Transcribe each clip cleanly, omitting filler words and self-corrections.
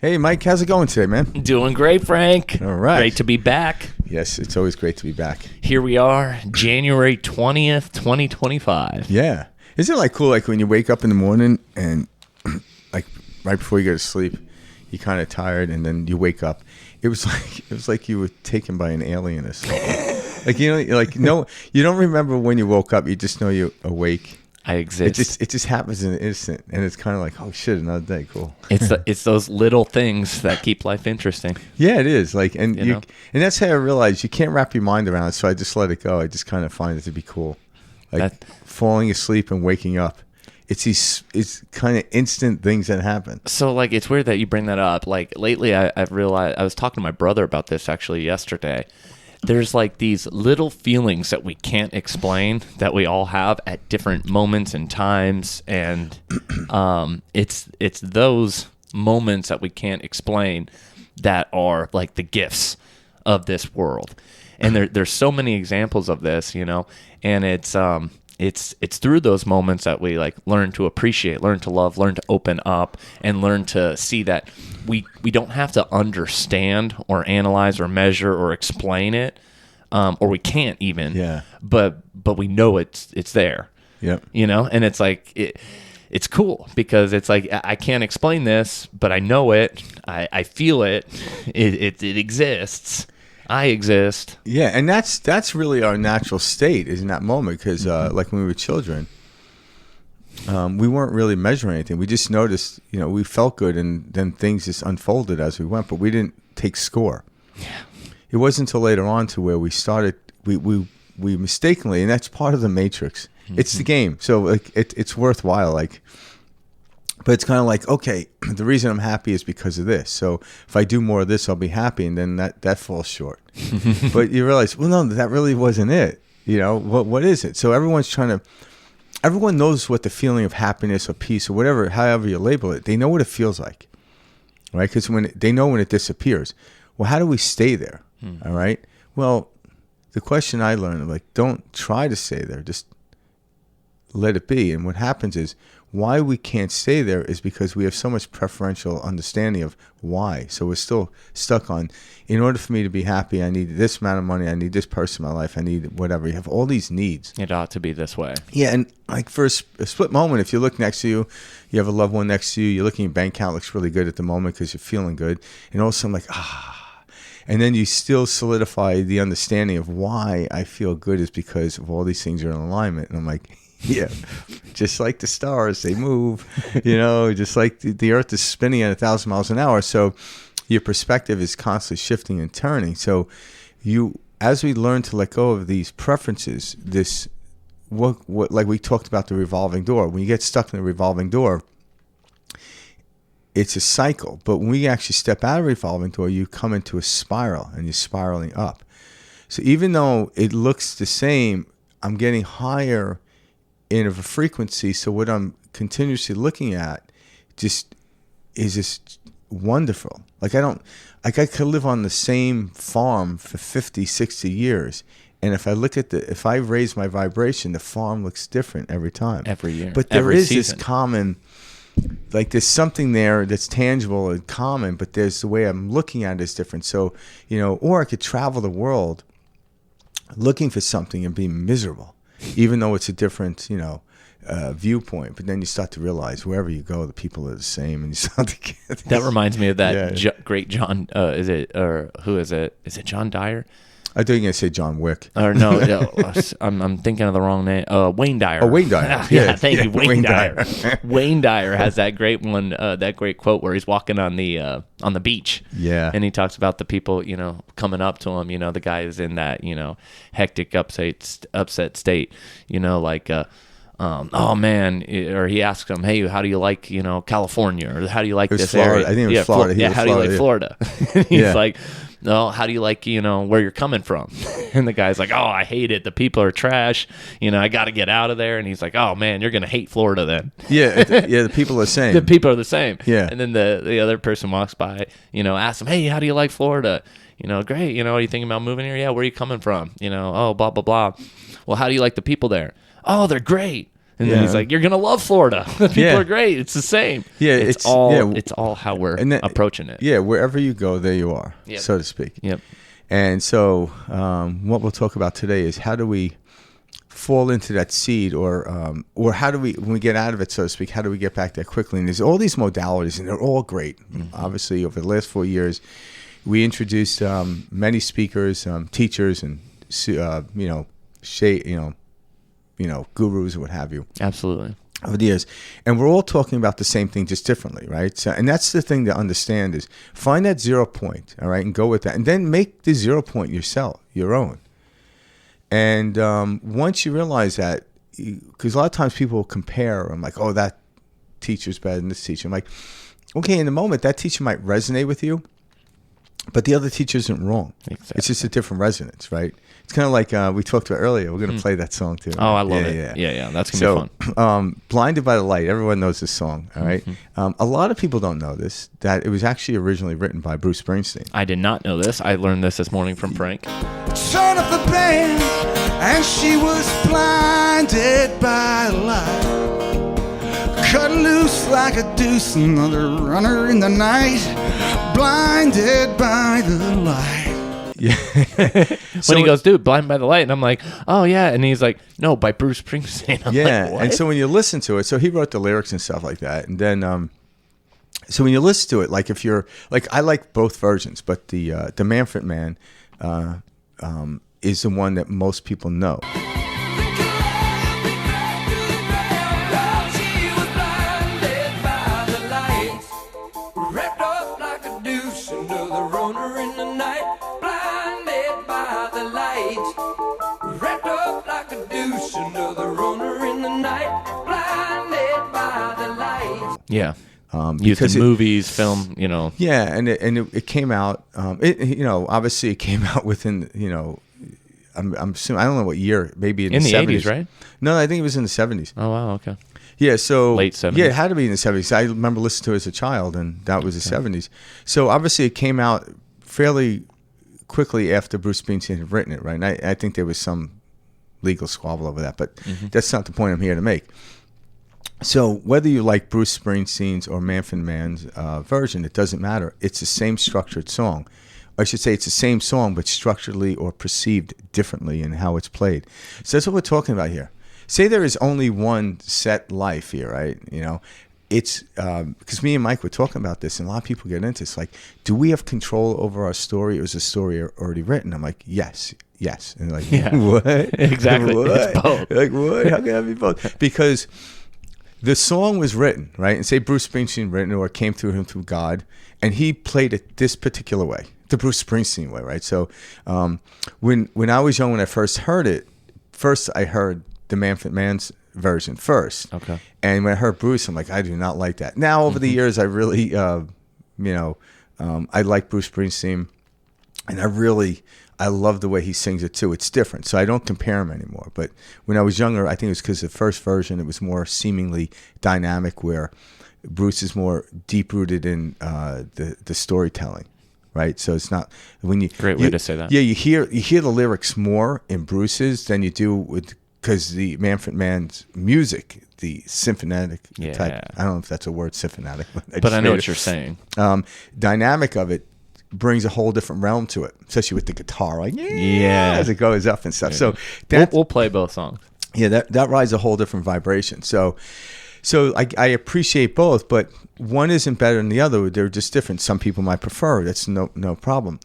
Hey, Mike, how's it going today, man? Doing great, Frank. All right. Great to be back. Yes, it's always great to be back. Here we are, January 20th, 2025. Yeah. Isn't it like cool, like when you wake up in the morning and like right before you go to sleep, you're kind of tired and then you wake up. It was like you were taken by an alien or something. Like, you know, you're like, no, you don't remember when you woke up. You just know you're awake. I exist. It just happens in an instant, and it's kind of like, oh shit, another day, cool. It's those little things that keep life interesting. Yeah, it is. Like, and You know? and that's how I realized you can't wrap your mind around it. So I just let it go. I just kind of find it to be cool, like falling asleep and waking up. It's kind of instant things that happen. So, like, it's weird that you bring that up. Like, lately, I've realized, I was talking to my brother about this actually yesterday. There's like these little feelings that we can't explain that we all have at different moments and times, and it's those moments that we can't explain that are like the gifts of this world. And there's so many examples of this, you know, and it's through those moments that we like learn to appreciate, learn to love, learn to open up, and learn to see that we don't have to understand or analyze or measure or explain it, or we can't even. Yeah. But we know it's there. Yep. You know, and it's like it's cool because it's like I can't explain this, but I know it. I feel it. It exists. I exist. Yeah, and that's really our natural state is in that moment because like when we were children, we weren't really measuring anything. We just noticed, you know, we felt good, and then things just unfolded as we went, but we didn't take score. Yeah. It wasn't until later on to where we started, we mistakenly, and that's part of the matrix. It's the game, so like it's worthwhile, like. But it's kind of like, okay, the reason I'm happy is because of this. So if I do more of this, I'll be happy, and then that falls short. But you realize, well, no, that really wasn't it. You know, what is it? So everyone knows what the feeling of happiness or peace or whatever, however you label it, they know what it feels like, right? Because they know when it disappears. Well, how do we stay there? All right. Well, the question I learned, like, don't try to stay there. Just let it be. And what happens is, why we can't stay there is because we have so much preferential understanding of why. So we're still stuck on, in order for me to be happy, I need this amount of money, I need this person in my life, I need whatever. You have all these needs. It ought to be this way. Yeah, and like for a split moment, if you look next to you, you have a loved one next to you, you're looking at your bank account, looks really good at the moment because you're feeling good. And all of a sudden, like, and then you still solidify the understanding of why I feel good is because of all these things are in alignment. And I'm like, yeah, just like the stars, they move, you know, just like the earth is spinning at 1,000 miles an hour. So your perspective is constantly shifting and turning. So as we learn to let go of these preferences, what like we talked about the revolving door, when you get stuck in the revolving door, it's a cycle. But when we actually step out of the revolving door, you come into a spiral and you're spiraling up. So even though it looks the same, I'm getting higher in of a frequency, so what I'm continuously looking at just is just wonderful. Like I could live on the same farm for 50, 60 years, and if I raise my vibration, the farm looks different every time. Every year. But there every is season. this common, like there's something there that's tangible and common, but there's the way I'm looking at it is different. So, you know, or I could travel the world looking for something and be miserable, even though it's a different, you know, viewpoint. But then you start to realize wherever you go, the people are the same, and you start to get That reminds me of that Yeah. great John. Who is it? Is it John Dyer? I thought you were going to say John Wick. Or no, I'm thinking of the wrong name. Wayne Dyer. Oh, Wayne Dyer. Yeah, thank you, Yeah, Wayne Dyer. Wayne Dyer has that great one, that great quote where he's walking on the beach. Yeah. And he talks about the people, you know, coming up to him. You know, the guy is in that, you know, hectic, upset state. You know, like, oh man, or he asks him, hey, how do you like, you know, California, or how do you like this Florida. area? I think it was Florida. Yeah, how do you like Florida? He's Yeah. like, no, how do you like, you know, where you're coming from? And the guy's like, oh, I hate it. The people are trash. You know, I got to get out of there. And he's like, oh man, you're going to hate Florida then. Yeah, the people are the same. The people are the same. Yeah. And then the other person walks by, you know, asks him, hey, how do you like Florida? You know, great. You know, are you thinking about moving here? Yeah, where are you coming from? You know, oh, blah, blah, blah. Well, how do you like the people there? Oh, they're great. And then he's like, "You're gonna love Florida. People are great. It's the same. Yeah, it's all how we're approaching it. Yeah, wherever you go, there you are, so to speak. Yep. And so, what we'll talk about today is how do we fall into that seed, or how do we, when we get out of it, so to speak, how do we get back there quickly? And there's all these modalities, and they're all great. Obviously, over the last 4 years, we introduced many speakers, teachers, and gurus or what have you. Absolutely. Over the years, and we're all talking about the same thing, just differently, right? So, and that's the thing to understand is find that 0 point, all right, and go with that, and then make the 0 point your own. And once you realize that, because a lot of times people will compare, I'm like, oh, that teacher's better than this teacher. I'm like, okay, in the moment, that teacher might resonate with you, but the other teacher isn't wrong. Exactly. It's just a different resonance, right? It's kind of like we talked about earlier. We're going to play that song too. Oh, I love it. Yeah. That's going to be fun. Blinded by the Light. Everyone knows this song, all right? A lot of people don't know this, that it was actually originally written by Bruce Springsteen. I did not know this. I learned this morning from Frank. Turn up the band, and she was blinded by the light. Cut loose like a deuce, another runner in the night. Blinded by the light. Yeah. When he goes, dude, Blind by the Light. And I'm like, oh, yeah. And he's like, no, by Bruce Springsteen. I'm like, what? And so when you listen to it, so he wrote the lyrics and stuff like that. And then, so when you listen to it, like if you're, like I like both versions, but the Manfred Man is the one that most people know. Yeah. Used in movies, film, Yeah, and it came out. Obviously it came out within, I'm assuming, I don't know what year, maybe in the 70s, 80s, right? No, I think it was in the 70s. Oh wow, okay. Yeah, so late 70s. Yeah, it had to be in the 70s. I remember listening to it as a child, and that was the 70s. So obviously it came out fairly quickly after Bruce Springsteen had written it, right? And I think there was some legal squabble over that, but that's not the point I'm here to make. So whether you like Bruce Springsteen's or Manfred Mann's version, it doesn't matter. It's the same structured song. I should say it's the same song, but structurally or perceived differently in how it's played. So that's what we're talking about here. Say there is only one set life here, right? It's because me and Mike were talking about this, and a lot of people get into this. Like, do we have control over our story, or is the story already written? I'm like, yes. And they're like, what? Exactly. What? It's both. Like, what? How can that be both? Because the song was written, right? And say Bruce Springsteen written, or it came through him through God, and he played it this particular way, the Bruce Springsteen way, right? So when I was young, when I first heard it, I heard the Manfred Mann's version first. Okay. And when I heard Bruce, I'm like, I do not like that. Now, over the years, I really, I like Bruce Springsteen, and I love the way he sings it too. It's different, so I don't compare him anymore. But when I was younger, I think it was because the first version, it was more seemingly dynamic, where Bruce is more deep-rooted in the storytelling, right? So it's not when you great way to say that. Yeah, you hear the lyrics more in Bruce's than you do with, because the Manfred Mann's music, the symphonic type. I don't know if that's a word, symphonic, but I know what you're saying. Dynamic of it brings a whole different realm to it, especially with the guitar, like as it goes up and stuff. So we'll play both songs. Yeah, that rides a whole different vibration. So I appreciate both, but one isn't better than the other. They're just different. Some people might prefer. That's no problem.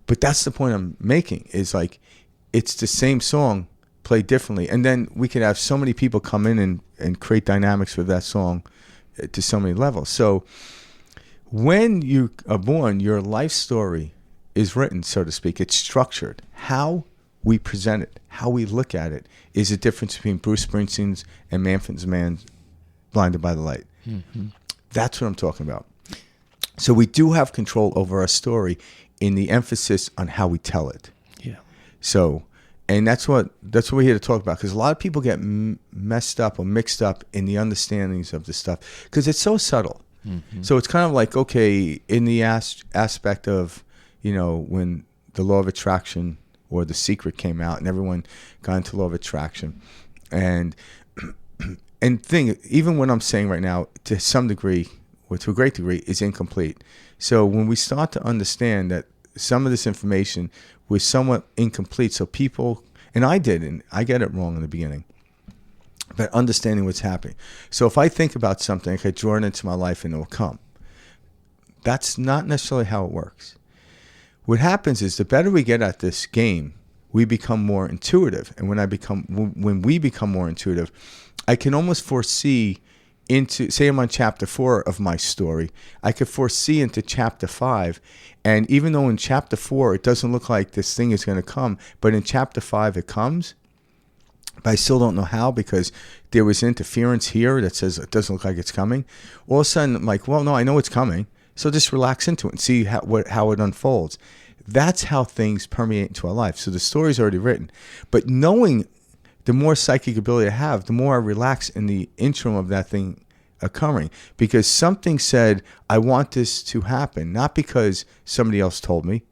But that's the point I'm making. Is like it's the same song played differently, and then we could have so many people come in and create dynamics with that song to so many levels. So when you are born, your life story is written, so to speak. It's structured. How we present it, how we look at it, is the difference between Bruce Springsteen's and Manfred Mann's Blinded by the Light. Mm-hmm. That's what I'm talking about. So we do have control over our story in the emphasis on how we tell it. Yeah. So, and that's what we're here to talk about, because a lot of people get messed up or mixed up in the understandings of this stuff because it's so subtle. Mm-hmm. So it's kind of like, okay, in the aspect of, when the law of attraction or The Secret came out and everyone got into law of attraction, and and even what I'm saying right now, to some degree, or to a great degree, is incomplete. So when we start to understand that some of this information was somewhat incomplete, so people, and I didn't, I get it wrong in the beginning, but understanding what's happening. So if I think about something, I could draw it into my life and it will come. That's not necessarily how it works. What happens is the better we get at this game, we become more intuitive. And when we become more intuitive, I can almost foresee into, say I'm on chapter 4 of my story, I could foresee into chapter 5. And even though in chapter 4, it doesn't look like this thing is going to come, but in chapter 5, it comes. But I still don't know how, because there was interference here that says it doesn't look like it's coming. All of a sudden, I'm like, well, no, I know it's coming. So just relax into it and see how it unfolds. That's how things permeate into our life. So the story's already written. But knowing the more psychic ability I have, the more I relax in the interim of that thing occurring. Because something said, I want this to happen. Not because somebody else told me.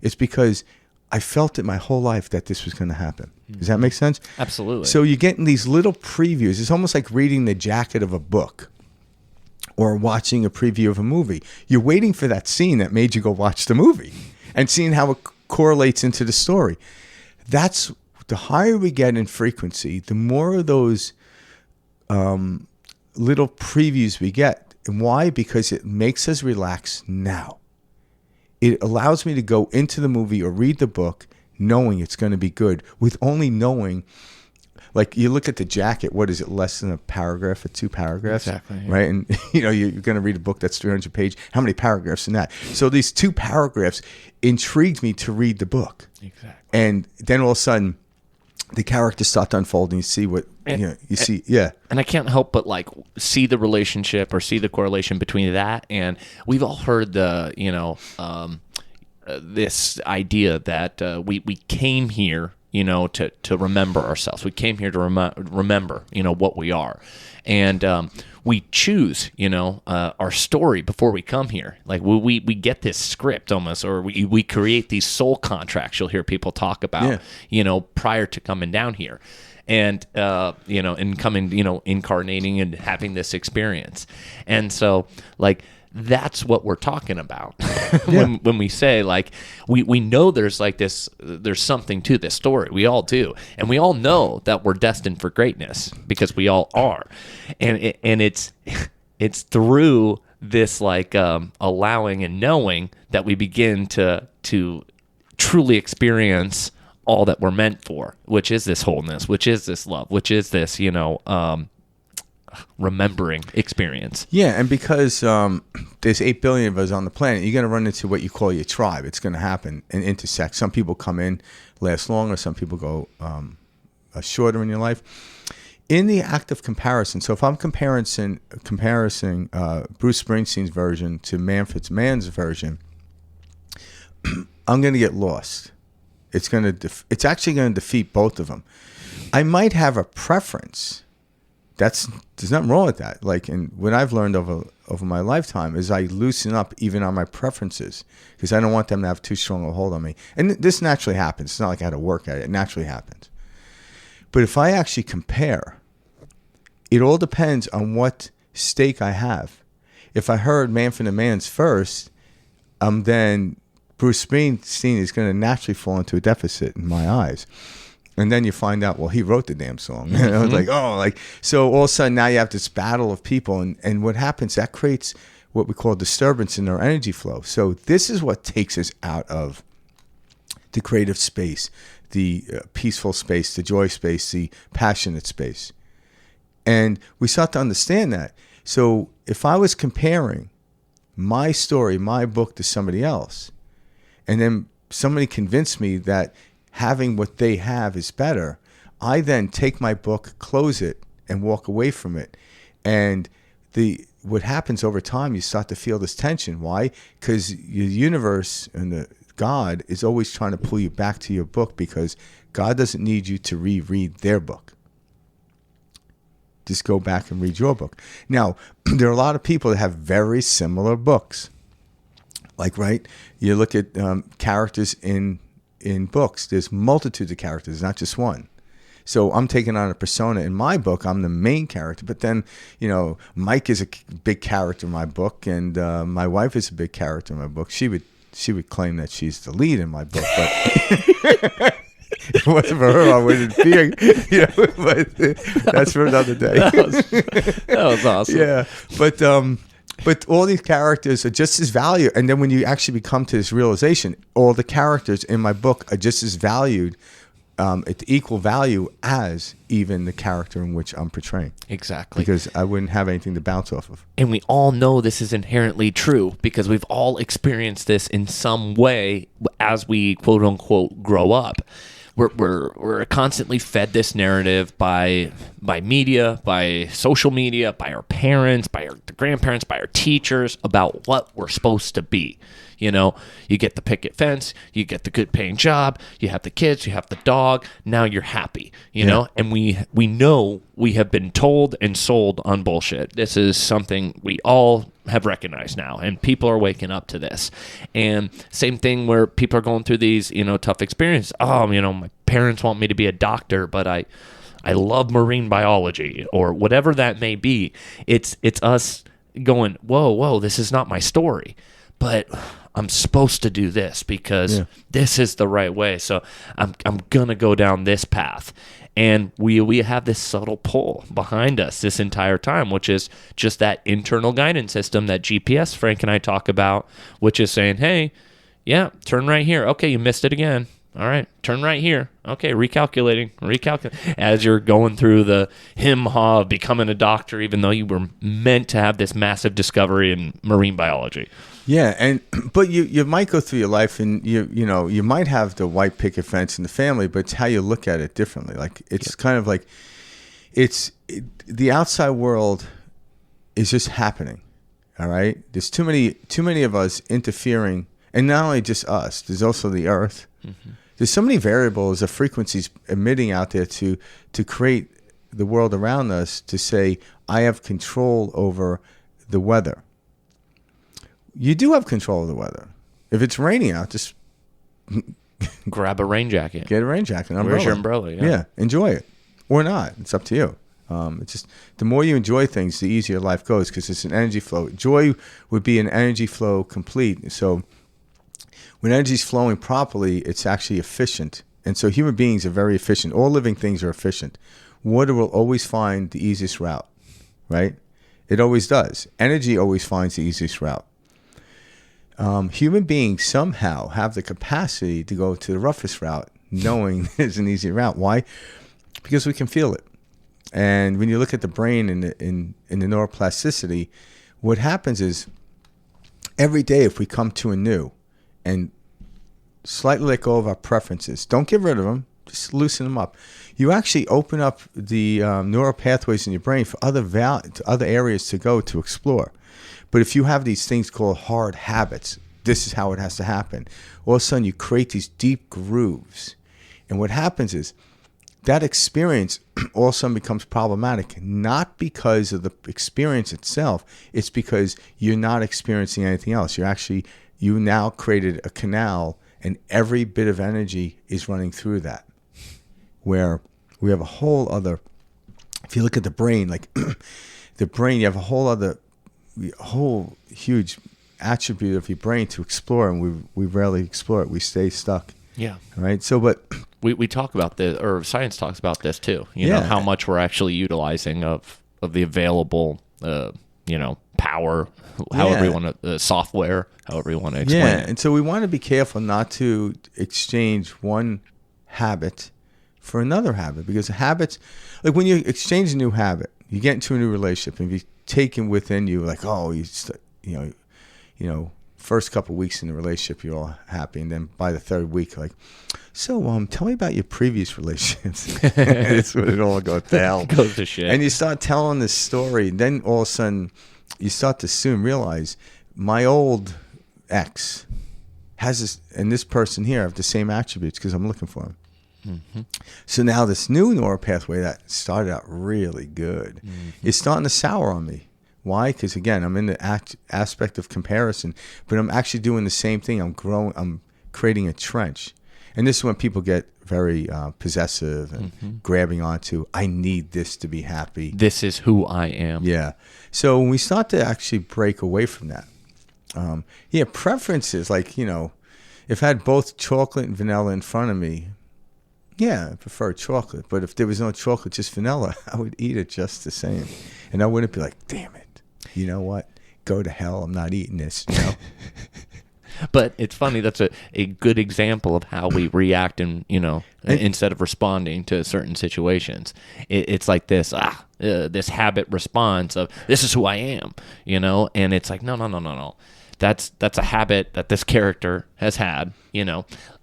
It's because I felt it my whole life that this was going to happen. Does that make sense? Absolutely. So you're getting these little previews. It's almost like reading the jacket of a book or watching a preview of a movie. You're waiting for that scene that made you go watch the movie and seeing how it correlates into the story. That's the higher we get in frequency, the more of those little previews we get. And why? Because it makes us relax now. It allows me to go into the movie or read the book knowing it's going to be good, with only knowing, like you look at the jacket, what is it, less than a paragraph or 2 paragraphs? Exactly. Yeah. Right? And you're going to read a book that's 300 pages. How many paragraphs in that? So these 2 paragraphs intrigued me to read the book. Exactly. And then all of a sudden, the characters start to unfold and you see what, yeah. And I can't help but like see the relationship or see the correlation between that. And we've all heard the, this idea that we came here, to remember ourselves. We came here to remember, what we are. And we choose, our story before we come here. Like we get this script almost, or we create these soul contracts you'll hear people talk about, prior to coming down here. And, and coming, incarnating and having this experience. And so, like, that's what we're talking about when we say, like, we know there's like this, there's something to this story. We all do. And we all know that we're destined for greatness because we all are. And it's through this, like, allowing and knowing that we begin to truly experience all that we're meant for, which is this wholeness, which is this love, which is this, remembering experience. Yeah, and because there's 8 billion of us on the planet, you're going to run into what you call your tribe. It's going to happen and intersect. Some people come in, last longer. Some people go shorter in your life. In the act of comparison, so if I'm comparing Bruce Springsteen's version to Manfred Mann's version, I'm going to get lost. It's actually going to defeat both of them. I might have a preference. There's nothing wrong with that. Like, and what I've learned over my lifetime is I loosen up even on my preferences because I don't want them to have too strong a hold on me. And this naturally happens. It's not like I had to work at it. It naturally happens. But if I actually compare, it all depends on what stake I have. If I heard Manfred Mann's first, then Bruce Springsteen is going to naturally fall into a deficit in my eyes. And then you find out, well, he wrote the damn song. So all of a sudden now you have this battle of people. And what happens, that creates what we call disturbance in our energy flow. So this is what takes us out of the creative space, the peaceful space, the joy space, the passionate space. And we start to understand that. So if I was comparing my story, my book to somebody else, and then somebody convinced me that having what they have is better, I then take my book, close it, and walk away from it. And what happens over time, you start to feel this tension. Why? Because your universe and the God is always trying to pull you back to your book because God doesn't need you to reread their book. Just go back and read your book. Now, there are a lot of people that have very similar books. Like, right, you look at characters in books. There's multitudes of characters, not just one. So I'm taking on a persona. In my book, I'm the main character. But then, Mike is a big character in my book, and my wife is a big character in my book. She would claim that she's the lead in my book, but if it wasn't for her, I wouldn't be. But that's for another day. That was awesome. Yeah, but all these characters are just as valued. And then when you actually come to this realization, all the characters in my book are just as valued, at equal value as even the character in which I'm portraying. Exactly. Because I wouldn't have anything to bounce off of. And we all know this is inherently true because we've all experienced this in some way as we quote unquote grow up. We're constantly fed this narrative by media, by social media, by our parents, by our grandparents, by our teachers about what we're supposed to be. You get the picket fence, you get the good paying job, you have the kids, you have the dog. Now you're happy, know. And we know we have been told and sold on bullshit. This is something we all have recognized now, and people are waking up to this. And same thing where people are going through these, tough experiences. Oh, my parents want me to be a doctor, but I love marine biology or whatever that may be. It's us going, whoa, this is not my story, but I'm supposed to do this because this is the right way. So I'm gonna go down this path. And we have this subtle pull behind us this entire time, which is just that internal guidance system that GPS Frank and I talk about, which is saying, hey, turn right here. Okay, you missed it again. All right, turn right here. Okay, recalculating. As you're going through the him-ha of becoming a doctor, even though you were meant to have this massive discovery in marine biology. Yeah, but you might go through your life and you might have the white picket fence in the family, but it's how you look at it differently. Like it's kind of like the outside world is just happening. All right, there's too many of us interfering, and not only just us. There's also the earth. Mm-hmm. There's so many variables of frequencies emitting out there to create the world around us. To say I have control over the weather. You do have control of the weather. If it's raining out, just grab a rain jacket. Get a rain jacket. An umbrella. Where's your umbrella? Yeah, enjoy it. Or not. It's up to you. It's just the more you enjoy things, the easier life goes because it's an energy flow. Joy would be an energy flow complete. So when energy's flowing properly, it's actually efficient. And so human beings are very efficient. All living things are efficient. Water will always find the easiest route, right? It always does. Energy always finds the easiest route. Human beings somehow have the capacity to go to the roughest route, knowing there's an easy route. Why? Because we can feel it. And when you look at the brain in the neuroplasticity, what happens is every day if we come to a new and slightly let go of our preferences, don't get rid of them, just loosen them up. You actually open up the neural pathways in your brain for other areas to go to explore. But if you have these things called hard habits, this is how it has to happen. All of a sudden, you create these deep grooves. And what happens is that experience all of a sudden becomes problematic, not because of the experience itself. It's because you're not experiencing anything else. You now created a canal, and every bit of energy is running through that. Where we have a whole other, if you look at the brain, like the brain, you have a whole huge attribute of your brain to explore, and we rarely explore it. We stay stuck. Yeah. Right. So, but we talk about this, or science talks about this too. You know how much we're actually utilizing of the available, power, however you want to, software, however you want to explain it. And so we want to be careful not to exchange one habit for another habit, because habits, like when you exchange a new habit, you get into a new relationship, and if you take it within you, like, first couple of weeks in the relationship, you're all happy, and then by the third week, like, so tell me about your previous relationships. That's when it all goes to hell. Goes to shit. And you start telling this story, and then all of a sudden, you start to soon realize my old ex has this, and this person here have the same attributes because I'm looking for them. Mm-hmm. So now this new neural pathway that started out really good is starting to sour on me. Why? Because again, I'm in the aspect of comparison, but I'm actually doing the same thing. I'm creating a trench. And this is when people get very possessive and grabbing onto, I need this to be happy. This is who I am. Yeah. So when we start to actually break away from that, preferences, like, if I had both chocolate and vanilla in front of me, yeah, I prefer chocolate. But if there was no chocolate, just vanilla, I would eat it just the same. And I wouldn't be like, damn it, you know what? Go to hell. I'm not eating this, But it's funny. That's a good example of how we react and, instead of responding to certain situations. It's like this habit response of this is who I am, and it's like, no. That's a habit that this character has had,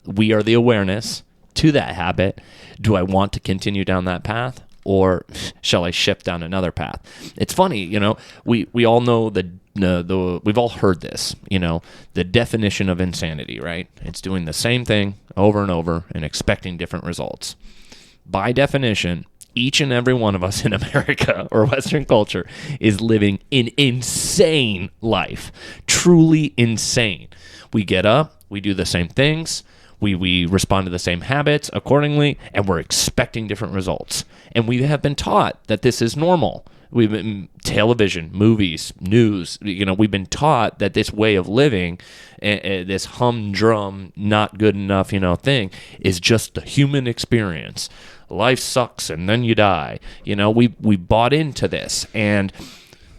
We are the awareness to that habit. Do I want to continue down that path? Or shall I shift down another path? It's funny, we all know we've all heard this, the definition of insanity, right? It's doing the same thing over and over and expecting different results. By definition, each and every one of us in America or Western culture is living an insane life, truly insane. We get up, we do the same things, we respond to the same habits accordingly, and we're expecting different results. And we have been taught that this is normal. We've been television, movies, news. We've been taught that this way of living, this humdrum, not good enough, thing, is just the human experience. Life sucks, and then you die. We bought into this, and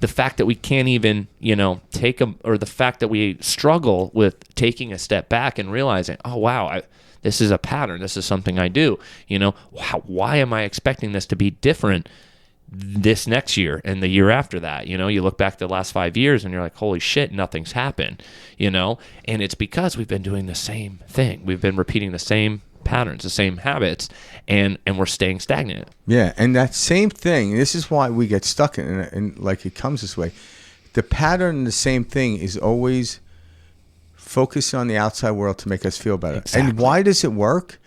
the fact that we can't even, or the fact that we struggle with taking a step back and realizing, oh, wow, this is a pattern. This is something I do. Why am I expecting this to be different this next year and the year after that? You look back the last 5 years and you're like, holy shit, nothing's happened, and it's because we've been doing the same thing. We've been repeating the same patterns, the same habits, and we're staying stagnant. Yeah, and that same thing, this is why we get stuck in it, and like it comes this way. The pattern and the same thing is always focusing on the outside world to make us feel better. Exactly. And why does it work?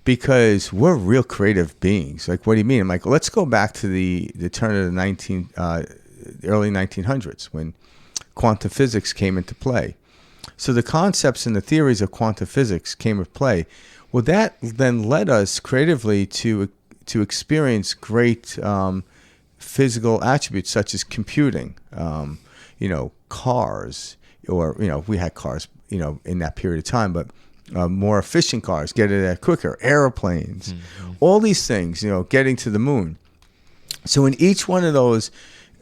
Because we're real creative beings. Like, what do you mean? I'm like, let's go back to the turn of the early 1900s when quantum physics came into play. So the concepts and the theories of quantum physics came into play. Well, that then led us creatively to experience great physical attributes such as computing, cars, or we had cars, in that period of time, but more efficient cars, get it there quicker, airplanes, all these things, getting to the moon. So in each one of those,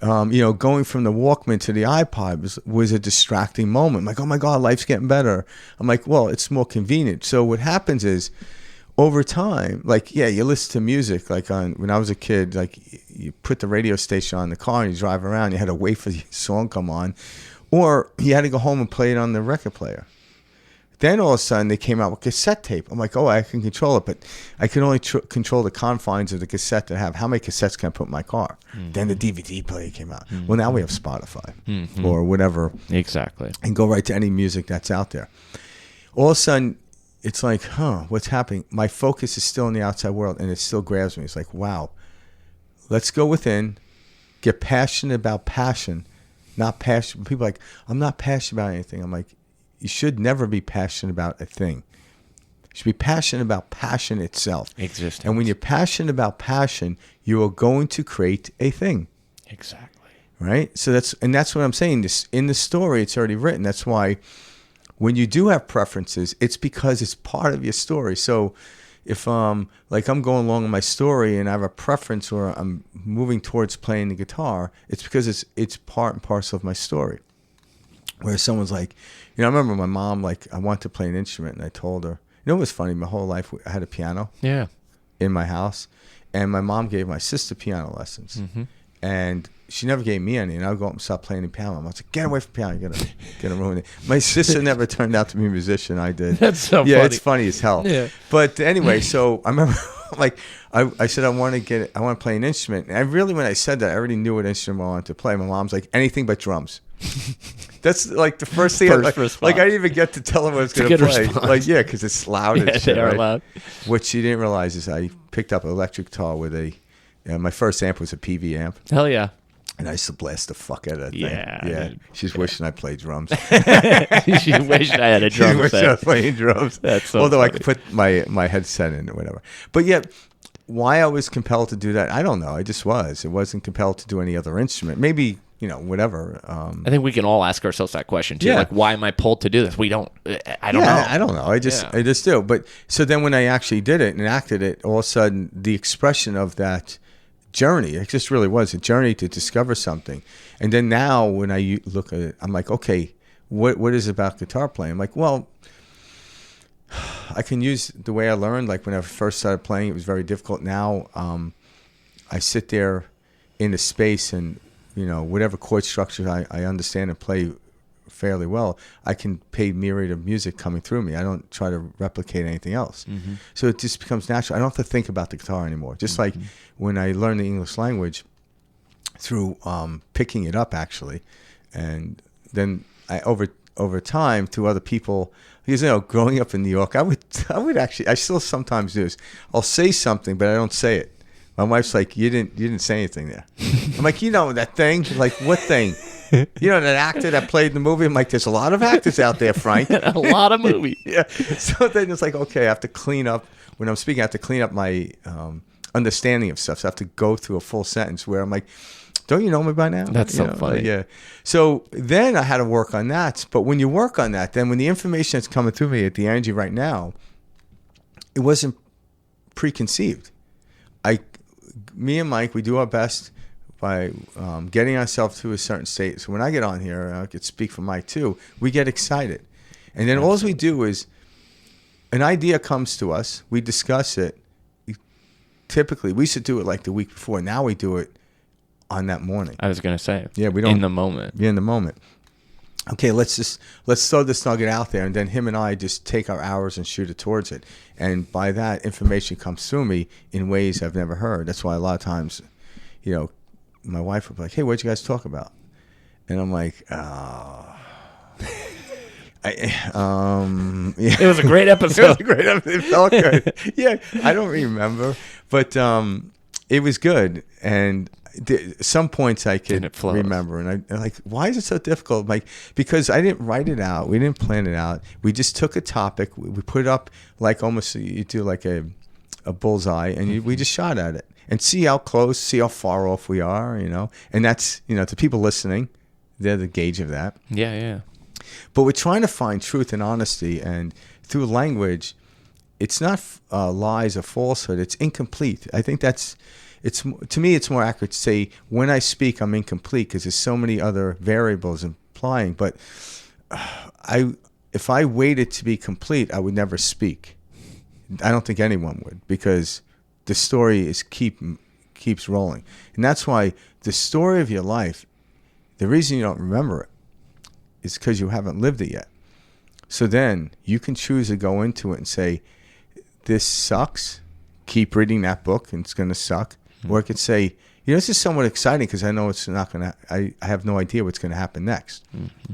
going from the Walkman to the iPod was a distracting moment. I'm like, oh my God, life's getting better. I'm like, well, it's more convenient. So what happens is, over time, you listen to music. Like when I was a kid, like you put the radio station on in the car and you drive around. You had to wait for the song come on, or you had to go home and play it on the record player. Then all of a sudden they came out with cassette tape. I'm like, oh, I can control it, but I can only control the confines of the cassette to have how many cassettes can I put in my car. Then the DVD player came out. Well, now we have Spotify or whatever. Exactly. And go right to any music that's out there. All of a sudden, it's like, what's happening? My focus is still in the outside world, and it still grabs me. It's like, wow, let's go within, get passionate about passion, not passion. People are like, I'm not passionate about anything. I'm like, you should never be passionate about a thing. You should be passionate about passion itself. Existence. And when you're passionate about passion, you are going to create a thing. Exactly. Right? So that's what I'm saying. This in the story, it's already written. That's why when you do have preferences, it's because it's part of your story. So if I'm going along in my story and I have a preference or I'm moving towards playing the guitar, it's because it's part and parcel of my story. Where someone's like, I remember my mom, I wanted to play an instrument, and I told her, it was funny, my whole life I had a piano in my house, and my mom gave my sister piano lessons, and she never gave me any, and I would go up and start playing the piano. I was like, get away from piano, you're gonna ruin it. My sister never turned out to be a musician, I did. That's so funny. Yeah, it's funny as hell. Yeah. But anyway, so I remember, I said I want to play an instrument, and when I said that, I already knew what instrument I wanted to play. My mom's like, anything but drums. That's the first thing. I didn't even get to tell her what I was going to play. Response. Because it's loud as shit. They are right? loud. What she didn't realize is I picked up an electric guitar with my first amp was a PV amp. Hell yeah. And I used to blast the fuck out of that thing. Yeah. She's wishing I played drums. She wished I had a She drum wished I set. was playing drums. That's so Although I funny. could put my headset in or whatever. But yet, why I was compelled to do that, I don't know. I just was. It wasn't compelled to do any other instrument. Maybe, whatever. I think we can all ask ourselves that question too. Yeah. Like, why am I pulled to do this? I don't know. I don't know. I just do. But so then when I actually did it and enacted it, all of a sudden the expression of that journey, it just really was a journey to discover something. And then now when I look at it, I'm like, okay, what is it about guitar playing? I'm like, well, I can use the way I learned. Like when I first started playing, it was very difficult. Now I sit there in a space and, whatever chord structures I understand and play fairly well, I can play myriad of music coming through me. I don't try to replicate anything else. Mm-hmm. So it just becomes natural. I don't have to think about the guitar anymore. Just like when I learned the English language through picking it up, actually. And then I over time through other people, because growing up in New York, I would actually, I still sometimes do this. I'll say something, but I don't say it. My wife's like, you didn't say anything there. I'm like, that thing? Like, what thing? That actor that played in the movie? I'm like, there's a lot of actors out there, Frank. A lot of movies. Yeah. So then it's like, okay, I have to clean up, when I'm speaking, I have to clean up my understanding of stuff. So I have to go through a full sentence where I'm like, don't you know me by now? That's so funny. Yeah. So then I had to work on that. But when you work on that, then when the information that's coming through me at the energy right now, it wasn't preconceived. Me and Mike, we do our best by getting ourselves to a certain state. So when I get on here, I could speak for Mike too, we get excited. And then all we do is an idea comes to us. We discuss it. Typically, we should do it like the week before. Now we do it on that morning. I was going to say. Yeah, we don't. In the moment. Yeah, in the moment. Okay, let's throw this nugget out there, and then him and I just take our hours and shoot it towards it. And by that, information comes through me in ways I've never heard. That's why a lot of times, my wife would be like, "Hey, what'd you guys talk about?" And I'm like, "Oh." Yeah. It was a great episode. It felt good. Yeah, I don't remember, but it was good. And some points I could remember, and I'm like, why is it so difficult? Like, because I didn't write it out, we didn't plan it out. We just took a topic, we put it up like almost you do like a bullseye, and we just shot at it and see how close, see how far off we are, And that's to people listening, they're the gauge of that. Yeah. But we're trying to find truth and honesty, and through language, it's not lies or falsehood. It's incomplete. I think to me, it's more accurate to say when I speak, I'm incomplete because there's so many other variables implying. But if I waited to be complete, I would never speak. I don't think anyone would, because the story keeps rolling, and that's why the story of your life, the reason you don't remember it, is because you haven't lived it yet. So then you can choose to go into it and say, this sucks. Keep reading that book and it's going to suck. Mm-hmm. Or I could say, this is somewhat exciting because I know it's not going to, I have no idea what's going to happen next. Mm-hmm.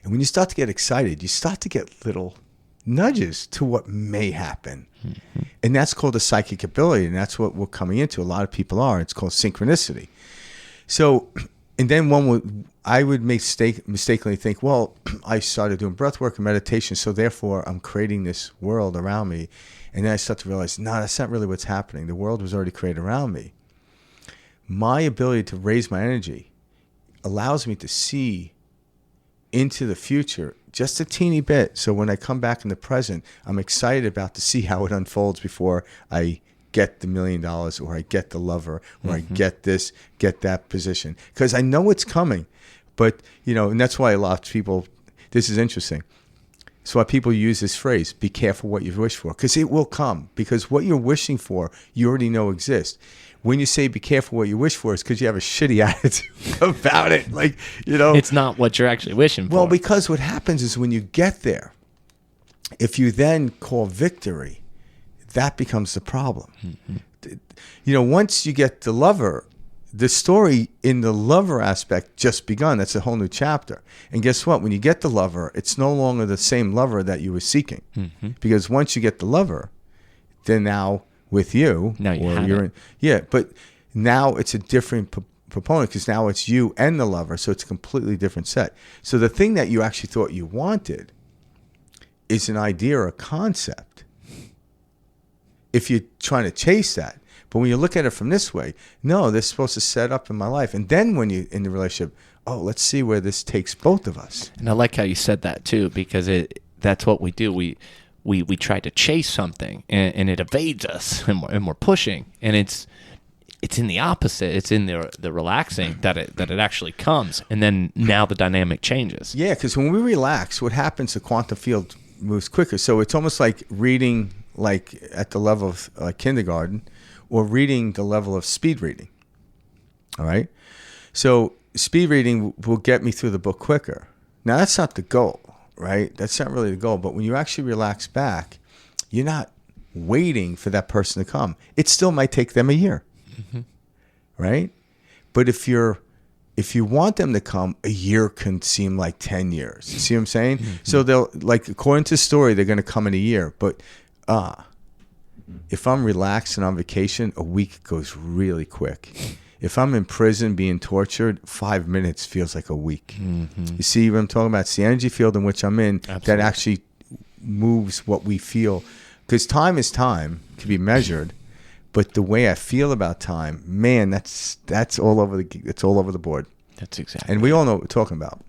And when you start to get excited, you start to get little nudges to what may happen. Mm-hmm. And that's called a psychic ability. And that's what we're coming into. A lot of people are. It's called synchronicity. So, and then I would mistakenly think, well, I started doing breath work and meditation, so therefore I'm creating this world around me. And then I start to realize, no, that's not really what's happening. The world was already created around me. My ability to raise my energy allows me to see into the future just a teeny bit. So when I come back in the present, I'm excited about to see how it unfolds before I get the $1 million, or I get the lover, or I get that position. Because I know it's coming. But, and that's why a lot of people, this is interesting. That's why people use this phrase, be careful what you wish for. Because it will come. Because what you're wishing for, you already know exists. When you say be careful what you wish for, it's because you have a shitty attitude about it. Like, It's not what you're actually wishing for. Well, because what happens is when you get there, if you then call victory, that becomes the problem. Mm-hmm. Once you get the lover, the story in the lover aspect just begun. That's a whole new chapter. And guess what? When you get the lover, it's no longer the same lover that you were seeking. Mm-hmm. Because once you get the lover, then now with you, now you're but now it's a different proponent, because now it's you and the lover, so it's a completely different set. So the thing that you actually thought you wanted is an idea or a concept if you're trying to chase that. But when you look at it from this way, no, this is supposed to set up in my life. And then when you're in the relationship, oh, let's see where this takes both of us. And I like how you said that too, because that's what we do. We try to chase something, and it evades us, and we're pushing, and it's in the opposite. It's in the relaxing that it actually comes, and then now the dynamic changes. Yeah, because when we relax, what happens? The quantum field moves quicker. So it's almost like reading, like at the level of kindergarten, or reading the level of speed reading. All right. So speed reading will get me through the book quicker. Now that's not the goal, right? That's not really the goal. But when you actually relax back, you're not waiting for that person to come. It still might take them a year, right? But if you want them to come, a year can seem like 10 years. You see what I'm saying? So they'll, like, according to the story, they're going to come in a year. But if I'm relaxed and on vacation, a week goes really quick. If I'm in prison being tortured, 5 minutes feels like a week. You see what I'm talking about? It's the energy field in which I'm in that actually moves what we feel. Because time is time, can be measured. But the way I feel about time, man, that's all over the board. That's exactly. And we all know what we're talking about.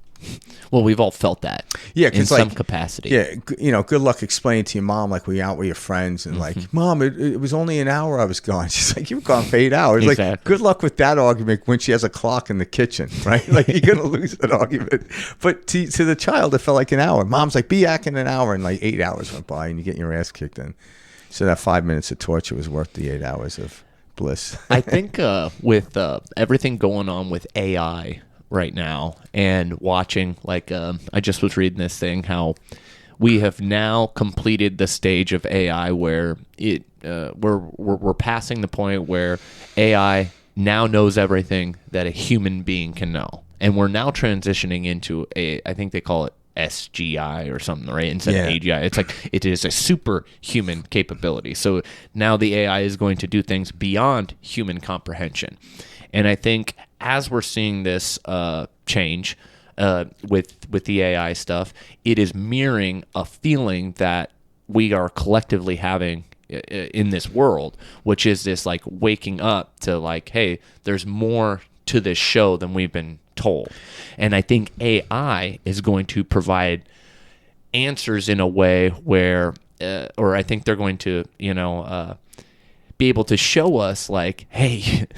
Well, we've all felt that. Yeah, in some capacity. Yeah, good luck explaining to your mom, like, when you're out with your friends and like, Mom, it was only an hour I was gone. She's like, you've gone for 8 hours. Exactly. Like, good luck with that argument when she has a clock in the kitchen, right? Like, you're going to lose that argument. But to the child, it felt like an hour. Mom's like, be back in an hour, and like 8 hours went by and you get your ass kicked in. So that 5 minutes of torture was worth the 8 hours of bliss. I think with everything going on with AI right now, and watching, like, I just was reading this thing, how we have now completed the stage of AI where we're passing the point where AI now knows everything that a human being can know, and we're now transitioning into I think they call it SGI or something, right? Instead of AGI. It's like it is a superhuman capability. So now the AI is going to do things beyond human comprehension. And I think as we're seeing this change with the AI stuff, it is mirroring a feeling that we are collectively having in this world, which is this, like, waking up to, like, hey, there's more to this show than we've been told. And I think AI is going to provide answers in a way where, or I think they're going to, be able to show us, like, hey,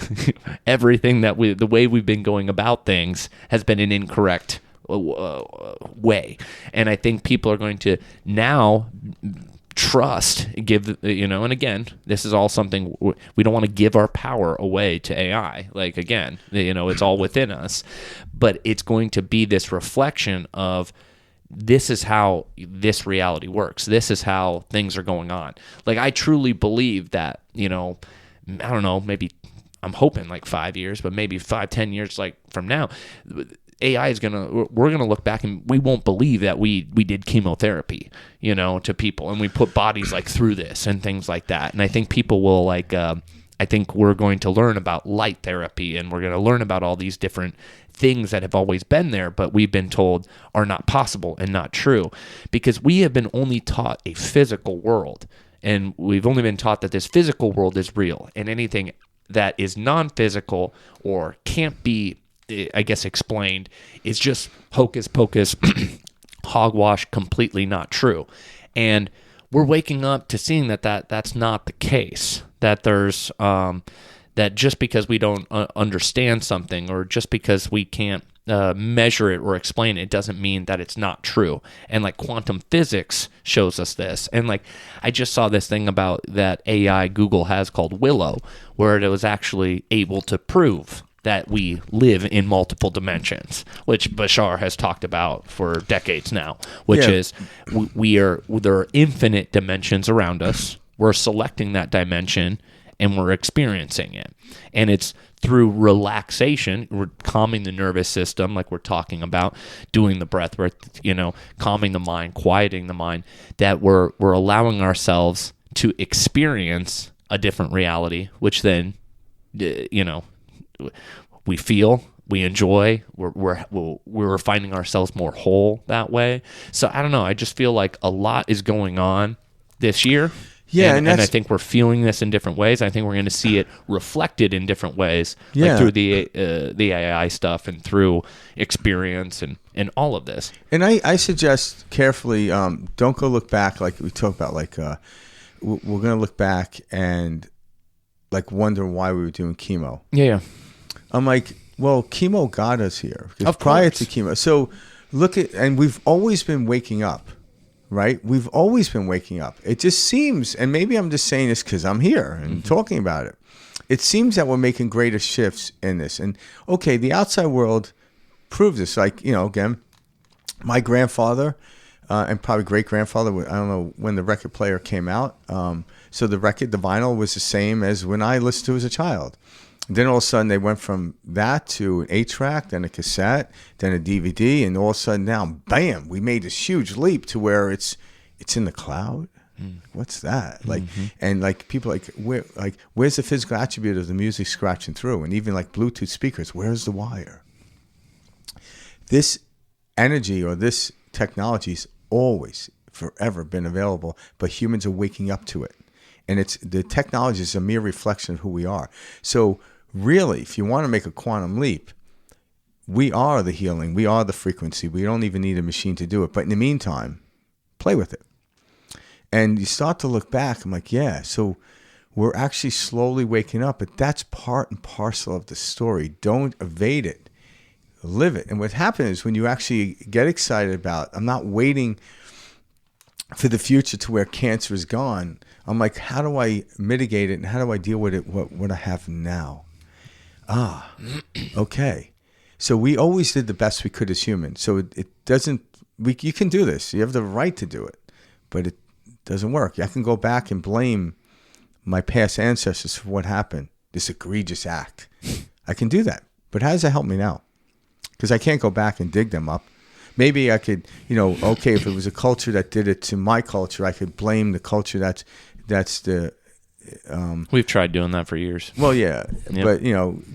everything the way we've been going about things has been an incorrect way. And I think people are going to now and again, this is all something we don't want to give our power away to AI. Like, again, it's all within us, but it's going to be this reflection of, this is how this reality works. This is how things are going on. Like, I truly believe that, I don't know, maybe I'm hoping like 5 years, but maybe 5-10 years, like, from now, AI is we're gonna look back and we won't believe that we did chemotherapy, to people, and we put bodies, like, through this and things like that. And I think people will, like, I think we're going to learn about light therapy, and we're going to learn about all these different things that have always been there, but we've been told are not possible and not true, because we have been only taught a physical world, and we've only been taught that this physical world is real, and anything that is non-physical or can't be, I guess, explained is just hocus pocus, hogwash, completely not true. And we're waking up to seeing that's not the case, that there's that just because we don't understand something, or just because we can't measure it or explain it, doesn't mean that it's not true. And, like, quantum physics shows us this. And, like, I just saw this thing about that AI Google has called Willow, where it was actually able to prove that we live in multiple dimensions, which Bashar has talked about for decades now, which is there are infinite dimensions around us. We're selecting that dimension and we're experiencing it. And it's through relaxation, we're calming the nervous system, like we're talking about, doing the breath work, calming the mind, quieting the mind, that we're allowing ourselves to experience a different reality, which then, we feel, we enjoy. We're finding ourselves more whole that way. So I don't know. I just feel like a lot is going on this year. Yeah, and I think we're feeling this in different ways. I think we're going to see it reflected in different ways, Yeah. like through the AI stuff and through experience and all of this. And I suggest carefully, don't go look back like we talk about. Like we're going to look back and like wonder why we were doing chemo. Yeah. I'm like, well, chemo got us here. Because Of prior course. to chemo, so look at, and we've always been waking up. Right? We've always been waking up. It just seems, and maybe I'm just saying this because I'm here and talking about it. It seems that we're making greater shifts in this. And okay, the outside world proves this. Like, again, my grandfather and probably great grandfather, I don't know when the record player came out. So the vinyl was the same as when I listened to as a child. And then all of a sudden they went from that to an 8-track, then a cassette, then a DVD, and all of a sudden now, bam, we made this huge leap to where it's in the cloud. What's that? Like, and like people where's the physical attribute of the music scratching through? And even like Bluetooth speakers, where's the wire? This energy or this technology's always, forever been available, but humans are waking up to it. And the technology is a mere reflection of who we are. So really, if you want to make a quantum leap, we are the healing. We are the frequency. We don't even need a machine to do it. But in the meantime, play with it. And you start to look back. I'm like, yeah, so we're actually slowly waking up. But that's part and parcel of the story. Don't evade it. Live it. And what happens is when you actually get excited about, I'm not waiting for the future to where cancer is gone. I'm like, how do I mitigate it and how do I deal with it, what I have now? Okay. So we always did the best we could as humans. So it doesn't, you can do this. You have the right to do it, but it doesn't work. I can go back and blame my past ancestors for what happened, this egregious act. I can do that. But how does that help me now? Because I can't go back and dig them up. Maybe I could, okay, if it was a culture that did it to my culture, I could blame the culture that's the... We've tried doing that for years. Well, yeah, Yep. But,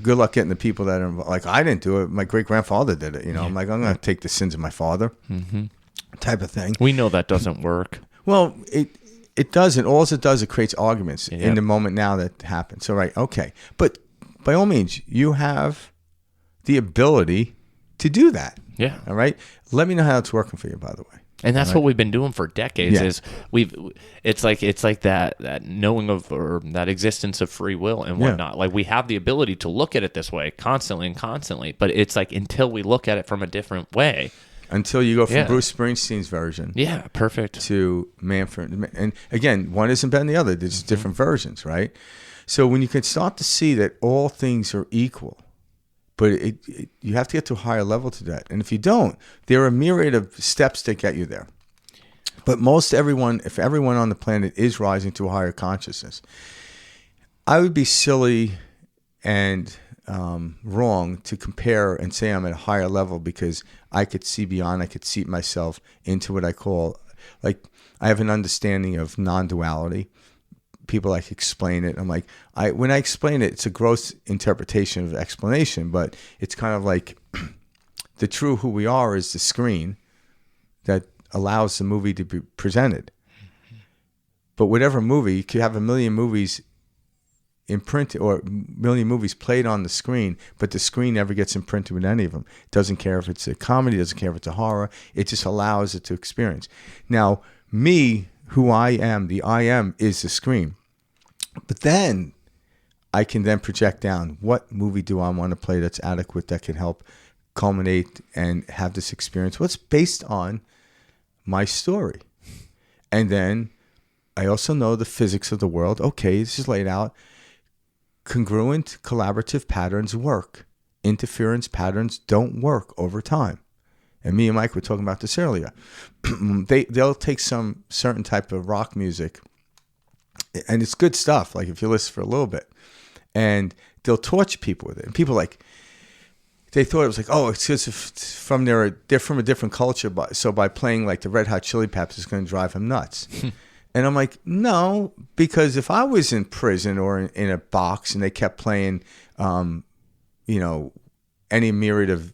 good luck getting the people that are involved. Like, I didn't do it. My great-grandfather did it, I'm like, I'm going to take the sins of my father type of thing. We know that doesn't work. Well, it doesn't. All it does, it creates arguments in Yep. the moment now that happens. So, right, okay. But by all means, you have the ability to do that. Yeah. All right? Let me know how it's working for you, by the way. And that's what we've been doing for decades. Yeah. Is it's like that knowing of, or that existence of free will and whatnot. Like we have the ability to look at it this way constantly, but it's like until we look at it from a different way. Until you go from Yeah. Bruce Springsteen's version Yeah, perfect. to Manfred. And again, one isn't better than the other. There's just different versions, right? So when you can start to see that all things are equal, but you have to get to a higher level to that. And if you don't, there are a myriad of steps that get you there. But if everyone on the planet is rising to a higher consciousness, I would be silly and wrong to compare and say I'm at a higher level because I could see beyond, I could seat myself into what I call, like, I have an understanding of non-duality. People like explain it. I'm like, when I explain it, it's a gross interpretation of explanation, but it's kind of like the true who we are is the screen that allows the movie to be presented. But whatever movie, you could have a million movies imprinted or a million movies played on the screen, but the screen never gets imprinted with any of them. It doesn't care if it's a comedy, doesn't care if it's a horror. It just allows it to experience. Now, me, who I am, the I am is the screen. But then I can then project down, what movie do I want to play that's adequate, that can help culminate and have this experience? What's based on my story? And then I also know the physics of the world. Okay, this is laid out. Congruent collaborative patterns work. Interference patterns don't work over time. And me and Mike were talking about this earlier. They'll take some certain type of rock music, and it's good stuff, like if you listen for a little bit, and they'll torture people with it. And people they thought it was like, oh, it's just they're from a different culture, so by playing like the Red Hot Chili Peppers is going to drive them nuts. And I'm like, no, because if I was in prison or in a box and they kept playing, any myriad of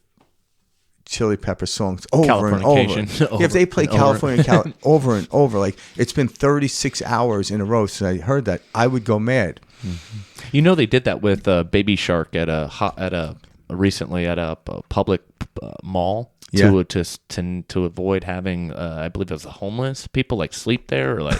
Chili Pepper songs over and over. Californication. If they play California over and over, like it's been 36 hours in a row since I heard that, I would go mad. They did that with Baby Shark recently at a public mall to avoid having I believe it was the homeless people like sleep there or like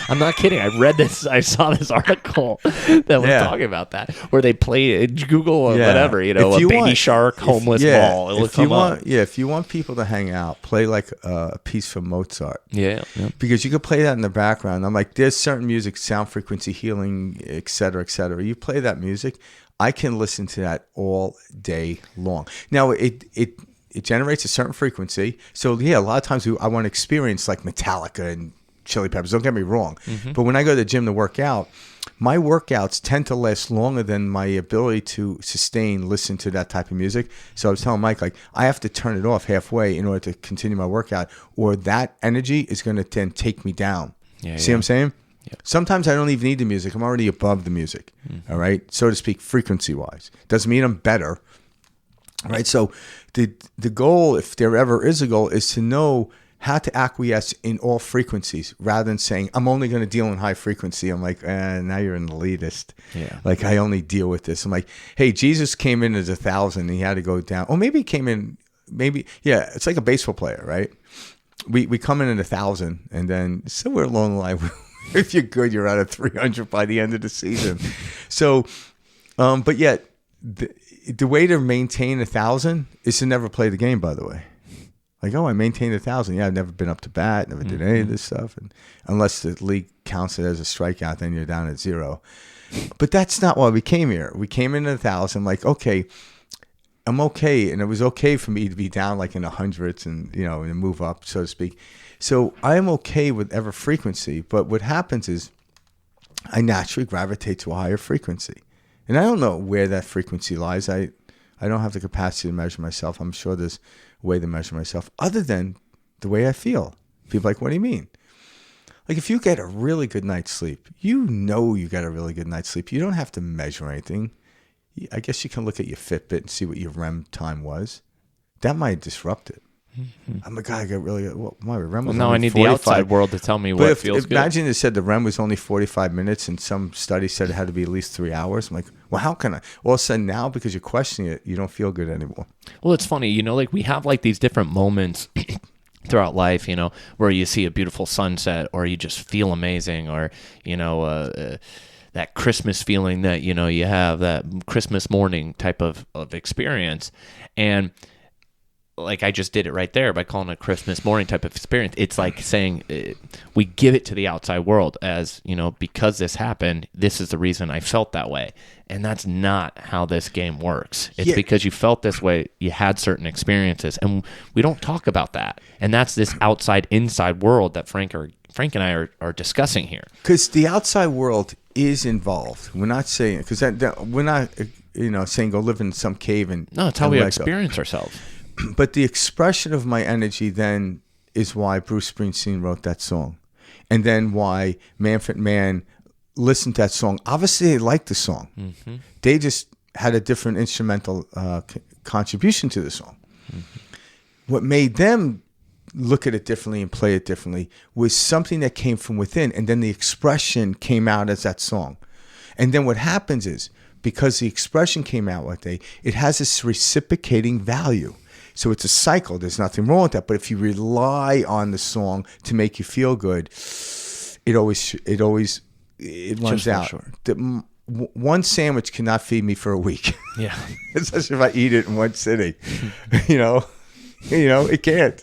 I'm not kidding. I read this. I saw this article that was talking about that where they play Google or whatever. A Baby Shark homeless mall. It'll come up. If you want people to hang out, play like a piece from Mozart. Yeah. Because you could play that in the background. I'm like, there's certain music, sound frequency healing, et cetera, et cetera. You play that music, I can listen to that all day long. Now it generates a certain frequency. So a lot of times I want to experience like Metallica and Chili Peppers. Don't get me wrong. But when I go to the gym to work out, my workouts tend to last longer than my ability to listen to that type of music. So I was telling Mike, like, I have to turn it off halfway in order to continue my workout, or that energy is going to then take me down. See what I'm saying? Yep. Sometimes I don't even need the music. I'm already above the music, all right, so to speak, frequency-wise. Doesn't mean I'm better, right? So the goal, if there ever is a goal, is to know how to acquiesce in all frequencies rather than saying, I'm only going to deal in high frequency. I'm like, now you're an elitist. Yeah. Like, I only deal with this. I'm like, hey, Jesus came in as 1,000 and he had to go down. Or maybe he came in, it's like a baseball player, right? We come in at 1,000 and then somewhere along the line, if you're good, you're out of 300 by the end of the season. So, but yet, the way to maintain 1,000 is to never play the game, by the way. Like, I maintained 1,000. Yeah, I've never been up to bat, never did any of this stuff. And unless the league counts it as a strikeout, then you're down at 0. But that's not why we came here. We came in at 1,000, like, okay, I'm okay. And it was okay for me to be down like in the hundreds and, and move up, so to speak. So I am okay with ever frequency. But what happens is I naturally gravitate to a higher frequency. And I don't know where that frequency lies. I don't have the capacity to measure myself. I'm sure there's a way to measure myself other than the way I feel. People are like, what do you mean? Like, if you get a really good night's sleep, you got a really good night's sleep. You don't have to measure anything. I guess you can look at your Fitbit and see what your REM time was. That might disrupt it. I'm like, God, I got really good. My REM was now I need 45. The outside world to tell me what feels good. Imagine it said the REM was only 45 minutes and some study said it had to be at least 3 hours. I'm like, well, how can I? All of a sudden now, because you're questioning it, you don't feel good anymore. Well, it's funny, like we have like these different moments throughout life, where you see a beautiful sunset or you just feel amazing or, that Christmas feeling that, you have, that Christmas morning type of experience. And like I just did it right there by calling it a Christmas morning type of experience. It's like saying we give it to the outside world as, because this happened, this is the reason I felt that way. And that's not how this game works. It's because you felt this way, you had certain experiences. And we don't talk about that. And that's this outside-inside world that Frank and I are discussing here. Because the outside world is involved. We're not saying, because we're not, saying go live in some cave and... No, it's how we experience ourselves. But the expression of my energy then is why Bruce Springsteen wrote that song. And then why Manfred Mann listened to that song. Obviously, they liked the song. Mm-hmm. They just had a different instrumental contribution to the song. Mm-hmm. What made them look at it differently and play it differently was something that came from within. And then the expression came out as that song. And then what happens is, because the expression came out like it has this reciprocating value. So it's a cycle. There's nothing wrong with that. But if you rely on the song to make you feel good, it runs out. Sure. One sandwich cannot feed me for a week. Yeah, especially if I eat it in one sitting. It can't.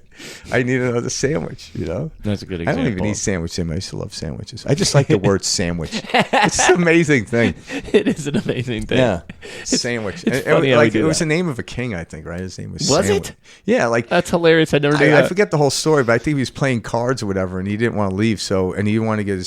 I need another sandwich. That's a good example. I don't even eat sandwiches. I used to love sandwiches. I just like the word sandwich. It's an amazing thing. It is an amazing thing. Yeah, sandwich. It's funny it was the name of a king, I think. Right? His name was. Was Sandwich. It? Yeah, like that's hilarious. I never knew that. I forget the whole story, but I think he was playing cards or whatever, and he didn't want to leave. And he didn't want to get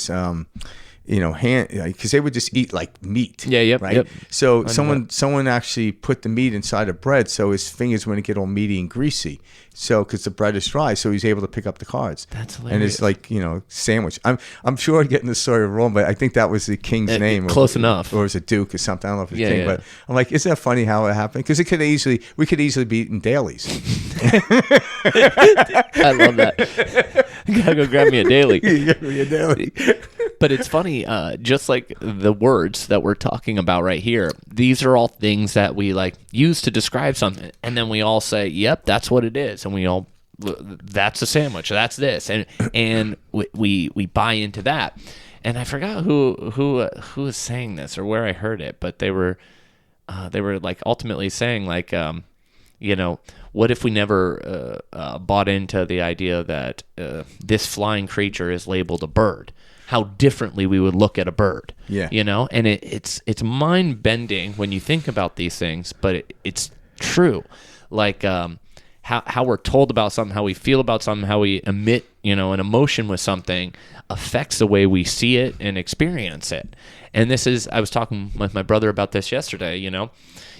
hand, because they would just eat like meat. Yeah, yep, right. yep. So someone actually put the meat inside of bread, so his fingers wouldn't get all meaty and greasy. So because the bread is dry, so he's able to pick up the cards. That's hilarious. And it's like sandwich. I'm sure I'm getting the story wrong, but I think that was the king's name. Close enough. Or was it Duke or something? I don't know if it's king, yeah. but I'm like, isn't that funny how it happened? Because we could easily be eating dailies. I love that. Gotta go grab me a daily. Give me a daily. But it's funny, just like the words that we're talking about right here, these are all things that we like use to describe something, and then we all say, "Yep, that's what it is," and we all, "That's a sandwich, that's this," and we buy into that. And I forgot who was saying this or where I heard it, but they were like ultimately saying like, what if we never bought into the idea that this flying creature is labeled a bird? How differently we would look at a bird. Yeah. And it's mind bending when you think about these things, but it's true. Like how we're told about something, how we feel about something, how we emit, an emotion with something affects the way we see it and experience it. And I was talking with my brother about this yesterday,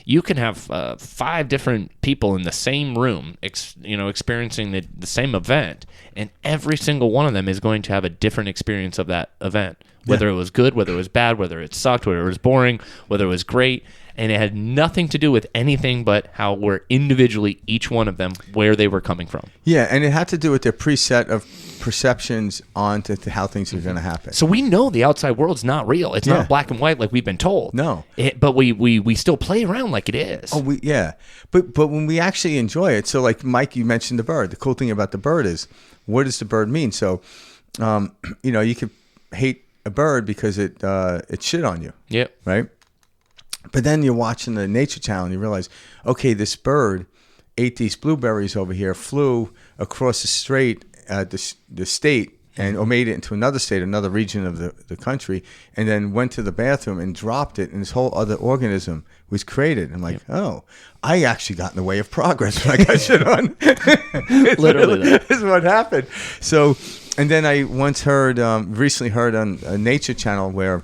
you can have 5 different people in the same room, experiencing the same event, and every single one of them is going to have a different experience of that event, whether it was good, whether it was bad, whether it sucked, whether it was boring, whether it was great, and it had nothing to do with anything but how we're individually, each one of them, where they were coming from. Yeah, and it had to do with their preset of perceptions onto how things are going to happen. So we know the outside world's not real. It's not black and white like we've been told. No. But we still play around like it is. Oh, But when we actually enjoy it, so like Mike, you mentioned the bird. The cool thing about the bird is, what does the bird mean? So, you could hate a bird because it shit on you. Yep. Right? But then you're watching the Nature Channel and you realize, okay, this bird ate these blueberries over here, flew across the state, or made it into another state, another region of the country, and then went to the bathroom and dropped it, and this whole other organism was created. I'm like, oh, I actually got in the way of progress when I got shit on. Literally. This is what happened. So, and then I recently heard on a Nature Channel where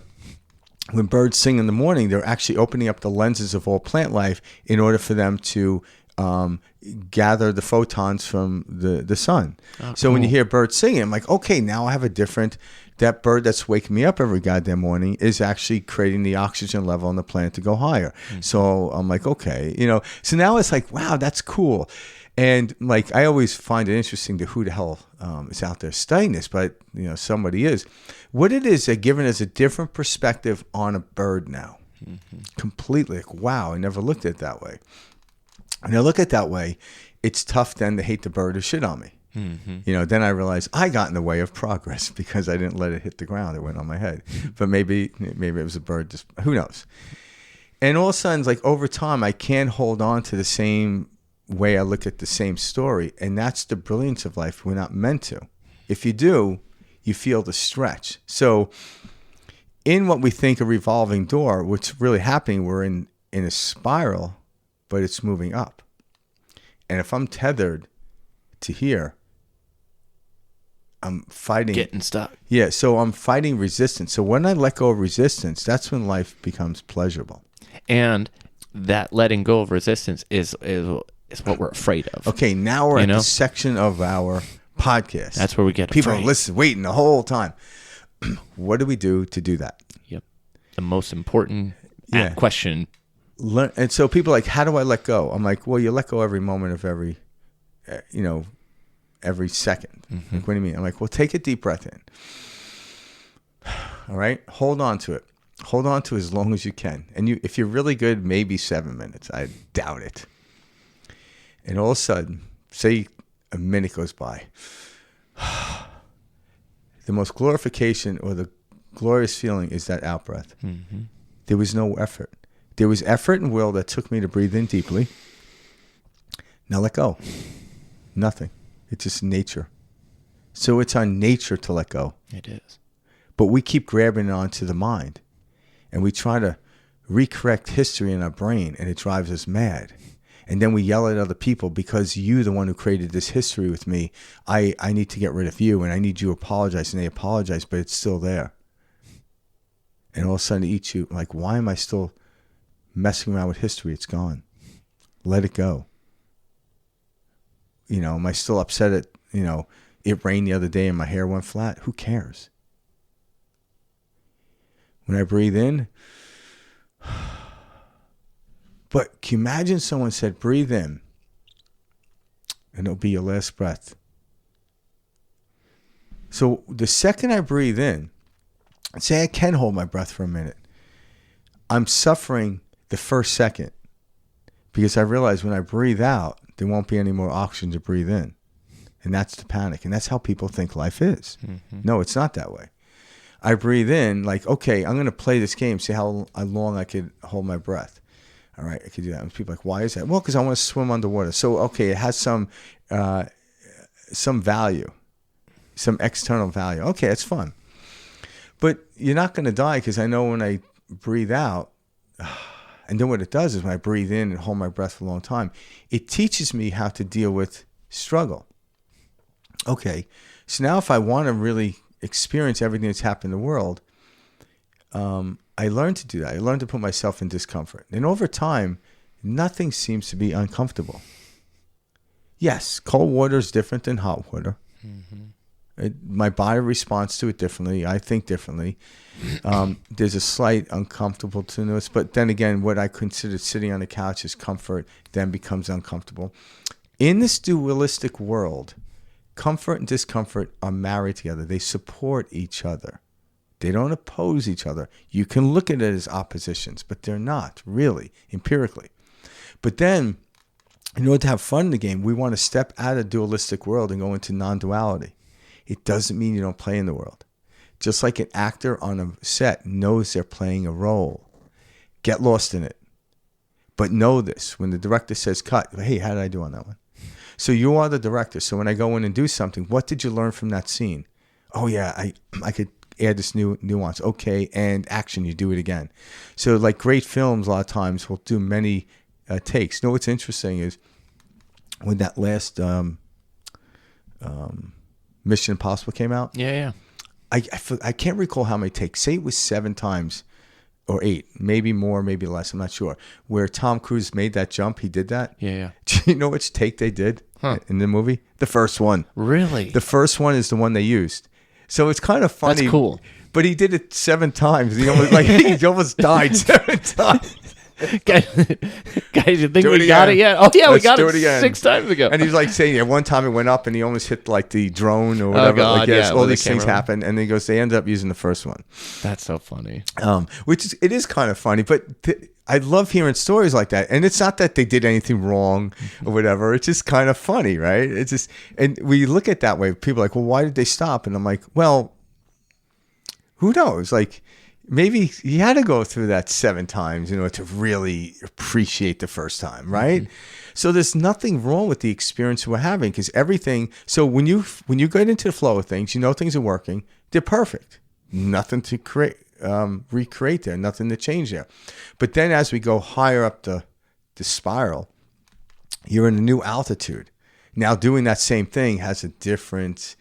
when birds sing in the morning, they're actually opening up the lenses of all plant life in order for them to gather the photons from the sun. Oh, so cool. When you hear birds singing, I'm like, okay, now I have that bird that's waking me up every goddamn morning is actually creating the oxygen level on the planet to go higher. Mm-hmm. So I'm like, okay, so now it's like, wow, that's cool. And like, I always find it interesting to who the hell is out there studying this, but somebody is. What it is, they're giving us a different perspective on a bird now. Mm-hmm. Completely. Like, wow, I never looked at it that way. And I look at it that way, it's tough then to hate the bird or shit on me. Mm-hmm. Then I realized I got in the way of progress because I didn't let it hit the ground. It went on my head. But maybe it was a bird, just who knows. And all of a sudden, like over time, I can't hold on to the same way I look at the same story. And that's the brilliance of life. We're not meant to. If you do, you feel the stretch. So in what we think a revolving door, what's really happening, we're in a spiral, but it's moving up. And if I'm tethered to here, I'm fighting. Getting stuck. Yeah, so I'm fighting resistance. So when I let go of resistance, that's when life becomes pleasurable. And that letting go of resistance is what we're afraid of. Okay, now we're at the section of our podcast. That's where we get people afraid. Waiting the whole time. What do we do to do that? Yep. The most important question. And so people are like, how do I let go? I'm like, well, you let go every moment of every second. Mm-hmm. Like, what do you mean? I'm like, well, take a deep breath in. All right? Hold on to it. Hold on to it as long as you can. And if you're really good, maybe 7 minutes. I doubt it. And all of a sudden, say a minute goes by. The most glorification or the glorious feeling is that out breath. Mm-hmm. There was no effort. There was effort and will that took me to breathe in deeply. Now let go. Nothing. It's just nature. So it's our nature to let go. It is. But we keep grabbing onto the mind. And we try to recorrect history in our brain, and it drives us mad. And then we yell at other people because you're the one who created this history with me. I need to get rid of you, and I need you to apologize. And they apologize, but it's still there. and all of a sudden it eats you. Like, why am I still messing around with history? It's gone. Let it go. Am I still upset at, it rained the other day and my hair went flat? Who cares? When I breathe in, but can you imagine someone said, breathe in, and it'll be your last breath. So the second I breathe in, say I can hold my breath for a minute, I'm suffering the first second because I realize when I breathe out, there won't be any more oxygen to breathe in. And that's the panic. And that's how people think life is. Mm-hmm. No, it's not that way. I breathe in like, okay, I'm going to play this game, see how long I could hold my breath. All right, I could do that. And people are like, why is that? Well, because I want to swim underwater. So, okay, it has some value, some external value. Okay, that's fun. But you're not going to die because I know when I breathe out, and then what it does is when I breathe in and hold my breath for a long time, it teaches me how to deal with struggle. Okay, so now if I want to really experience everything that's happened in the world, I learned to do that. I learned to put myself in discomfort. And over time, nothing seems to be uncomfortable. Yes, cold water is different than hot water. Mm-hmm. My body responds to it differently. I think differently. There's a slight uncomfortableness, but then again, what I consider sitting on the couch as comfort then becomes uncomfortable. In this dualistic world, comfort and discomfort are married together. They support each other. They don't oppose each other. You can look at it as oppositions, but they're not really, empirically. But then, in order to have fun in the game, we want to step out of the dualistic world and go into non-duality. It doesn't mean you don't play in the world. Just like an actor on a set knows they're playing a role. Get lost in it. But know this. When the director says cut, hey, how did I do on that one? So you are the director. So when I go in and do something, what did you learn from that scene? Oh, yeah, I could add this new nuance. Okay, and action, you do it again. So like great films, a lot of times, will do many takes. You know what's interesting is when that last Mission Impossible came out? Yeah. I can't recall how many takes. Say it was 7 times or 8, maybe more, maybe less. I'm not sure. Where Tom Cruise made that jump, he did that. Yeah. Do you know which take they did in the movie? The first one. Really? The first one is the one they used. So it's kind of funny. That's cool. But he did it 7 times. He almost died 7 times. Guys, you think we got it yet? Oh, yeah, we got it 6 times ago. And he's like saying, one time it went up and he almost hit like the drone or whatever. Oh, God, like, yes, yeah, all these things happen. And he goes, they ended up using the first one. That's so funny. It is kind of funny. But I love hearing stories like that. And it's not that they did anything wrong or whatever. It's just kind of funny, right? It's just, and we look at it that way. People are like, well, why did they stop? And I'm like, well, who knows? Like, maybe he had to go through that 7 times, to really appreciate the first time, right? Mm-hmm. So there's nothing wrong with the experience we're having because everything. So when you get into the flow of things, things are working. They're perfect. Nothing to recreate there. Nothing to change there. But then as we go higher up the spiral, you're in a new altitude. Now doing that same thing has a different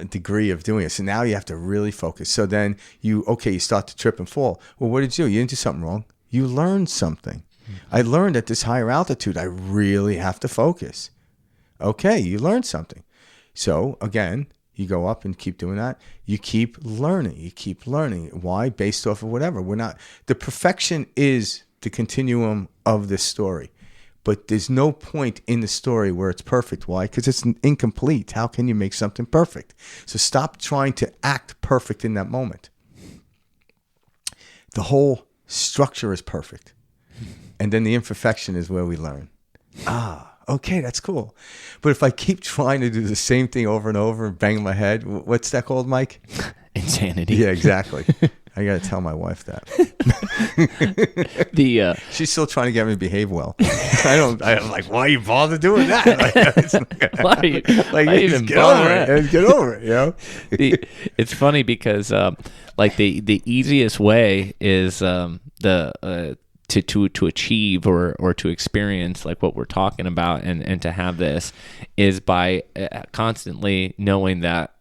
degree of doing it. So now you have to really focus. So then you start to trip and fall. Well, what did you do? You didn't do something wrong. You learned something. Mm-hmm. I learned at this higher altitude, I really have to focus. Okay, you learned something. So again, you go up and keep doing that. You keep learning. You keep learning. Why? Based off of whatever. The perfection is the continuum of this story. But there's no point in the story where it's perfect. Why? Because it's incomplete. How can you make something perfect? So stop trying to act perfect in that moment. The whole structure is perfect. And then the imperfection is where we learn. Okay, that's cool. But if I keep trying to do the same thing over and over and bang my head, what's that called, Mike? Insanity. Yeah, exactly. I got to tell my wife that. She's still trying to get me to behave well. I'm like, why you bother doing that? Why are you even get over it? Get over it, It's funny because the easiest way is to achieve or to experience like what we're talking about and to have this is by constantly knowing that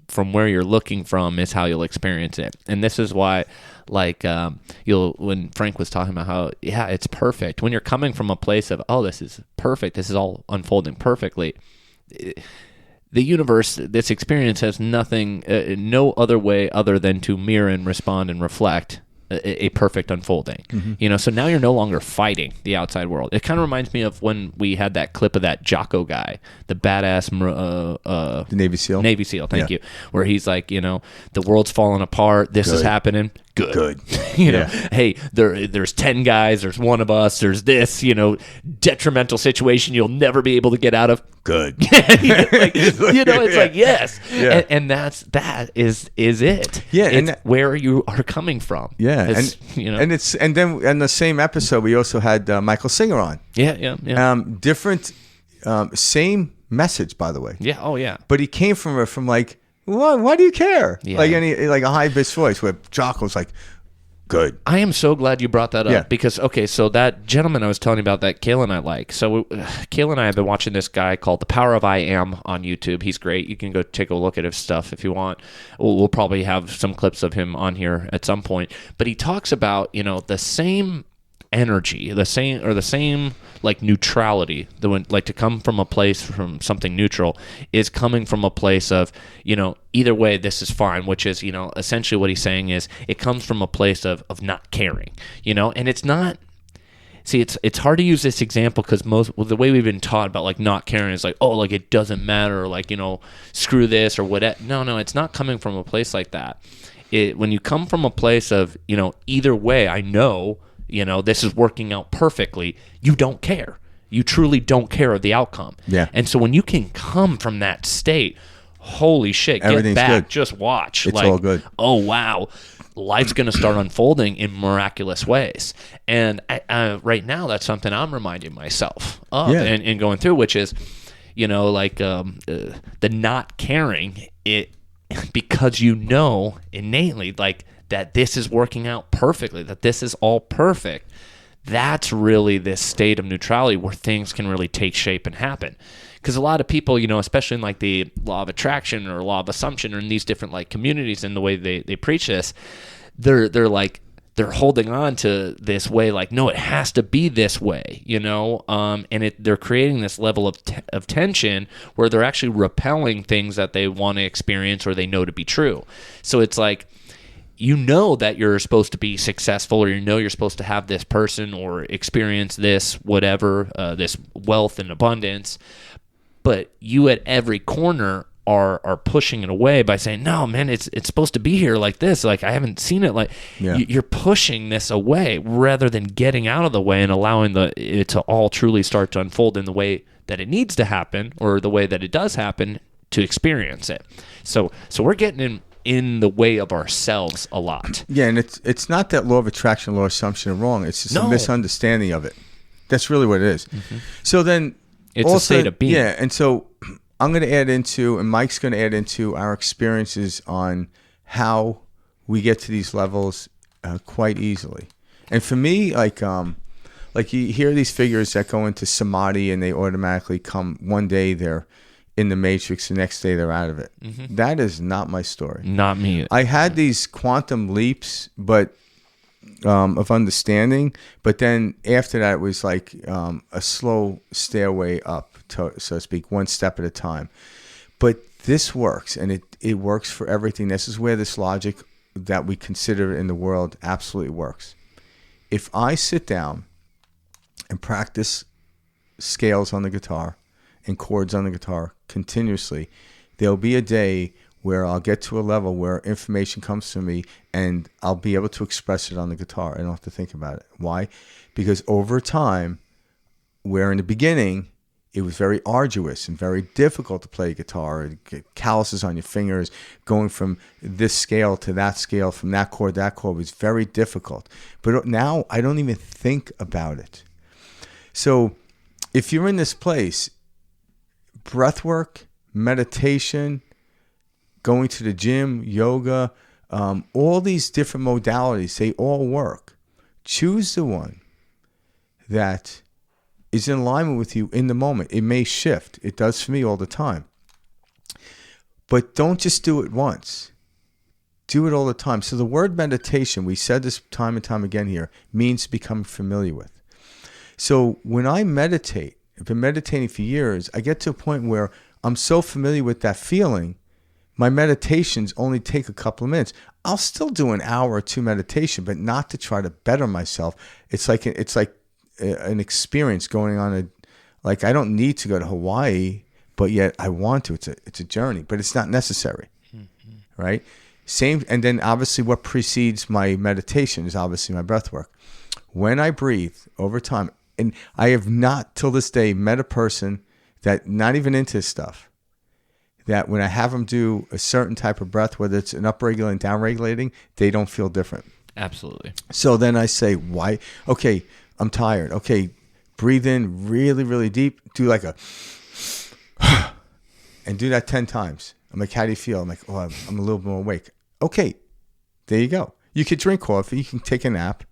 from where you're looking from is how you'll experience it. And this is why, like, when Frank was talking about how, yeah, it's perfect. When you're coming from a place of, oh, this is perfect, this is all unfolding perfectly, the universe, this experience has nothing, no other way other than to mirror and respond and reflect a perfect unfolding. So now you're no longer fighting the outside world. It kind of reminds me of when we had that clip of that Jocko guy, the badass the Navy SEAL. Thank you. Where he's like, the world's falling apart. This is happening. Good. Hey, there's 10 guys. There's one of us. There's this, detrimental situation you'll never be able to get out of. Good. It's like, yes. Yeah. And that is it. Yeah. It's where you are coming from. Yeah. And then in the same episode, we also had Michael Singer on. Yeah. Different, same message, by the way. Yeah. Oh, yeah. But he came from like, why do you care? Yeah. Like a high pitched voice where Jocko's like, good. I am so glad you brought that up Yeah. because, okay, so that gentleman I was telling you about that Kayla and I like. So Kayla and I have been watching this guy called The Power of I Am on YouTube. He's great. You can go take a look at his stuff if you want. We'll probably have some clips of him on here at some point. But he talks about, the same energy, the same like neutrality, like to come from a place from something neutral is coming from a place of, either way this is fine, which is, essentially what he's saying is it comes from a place of not caring, and it's not. See, it's hard to use this example because the way we've been taught about like not caring is like, oh, like it doesn't matter, or like, screw this or whatever. No, it's not coming from a place like that. When you come from a place of, either way, I know, this is working out perfectly, you don't care. You truly don't care of the outcome. Yeah. And so when you can come from that state, holy shit, Everything's get back, good. just watch. It's all good. Oh, wow. Life's going to start unfolding in miraculous ways. And right now, that's something I'm reminding myself of and going through, which is, the not caring, because innately, like, that this is working out perfectly, that this is all perfect. That's really this state of neutrality where things can really take shape and happen. Because a lot of people, especially in like the law of attraction or law of assumption or in these different like communities and the way they preach this, they're holding on to this way like, no, it has to be this way, and they're creating this level of tension where they're actually repelling things that they want to experience or they know to be true. So it's like, that you're supposed to be successful, or you're supposed to have this person or experience this whatever, this wealth and abundance, but you at every corner are pushing it away by saying, no, man, it's supposed to be here like this. Like, I haven't seen it. Like, you're pushing this away rather than getting out of the way and allowing it to all truly start to unfold in the way that it needs to happen, or the way that it does happen, to experience it. So we're getting in the way of ourselves a lot. Yeah, and it's not that law of attraction, law of assumption are wrong. It's just a misunderstanding of it. That's really what it is. Mm-hmm. So then it's also a state of being. Yeah, and so I'm going to add into, and Mike's going to add into our experiences on how we get to these levels quite easily. And for me, like you hear these figures that go into samadhi and they automatically come, one day they're in the matrix, the next day they're out of it. Mm-hmm. That is not my story. Not me. I had these quantum leaps, but of understanding, but then after that it was like a slow stairway up, so to speak, one step at a time. But this works, and it works for everything. This is where this logic that we consider in the world absolutely works. If I sit down and practice scales on the guitar and chords on the guitar continuously, there'll be a day where I'll get to a level where information comes to me and I'll be able to express it on the guitar. I don't have to think about it. Why? Because over time, where in the beginning, it was very arduous and very difficult to play guitar, get calluses on your fingers, going from this scale to that scale, from that chord to that chord was very difficult. But now I don't even think about it. So if you're in this place, breath work, meditation, going to the gym, yoga, all these different modalities, they all work. Choose the one that is in alignment with you in the moment. It may shift. It does for me all the time. But don't just do it once. Do it all the time. So the word meditation, we said this time and time again here, means to become familiar with. So when I meditate, I've been meditating for years, I get to a point where I'm so familiar with that feeling, my meditations only take a couple of minutes. I'll still do an hour or two meditation, but not to try to better myself. It's like an experience going on. Like I don't need to go to Hawaii, but yet I want to. It's a journey, but it's not necessary, right? Same, and then obviously what precedes my meditation is obviously my breath work. When I breathe over time, and I have not till this day met a person that not even into this stuff, that when I have them do a certain type of breath, whether it's an upregulating, downregulating, they don't feel different. Absolutely. So then I say, why? Okay, I'm tired. Okay, breathe in really, really deep. Do like a, and do that 10 times. I'm like, how do you feel? I'm like, oh, I'm a little more awake. Okay, there you go. You could drink coffee. You can take a nap.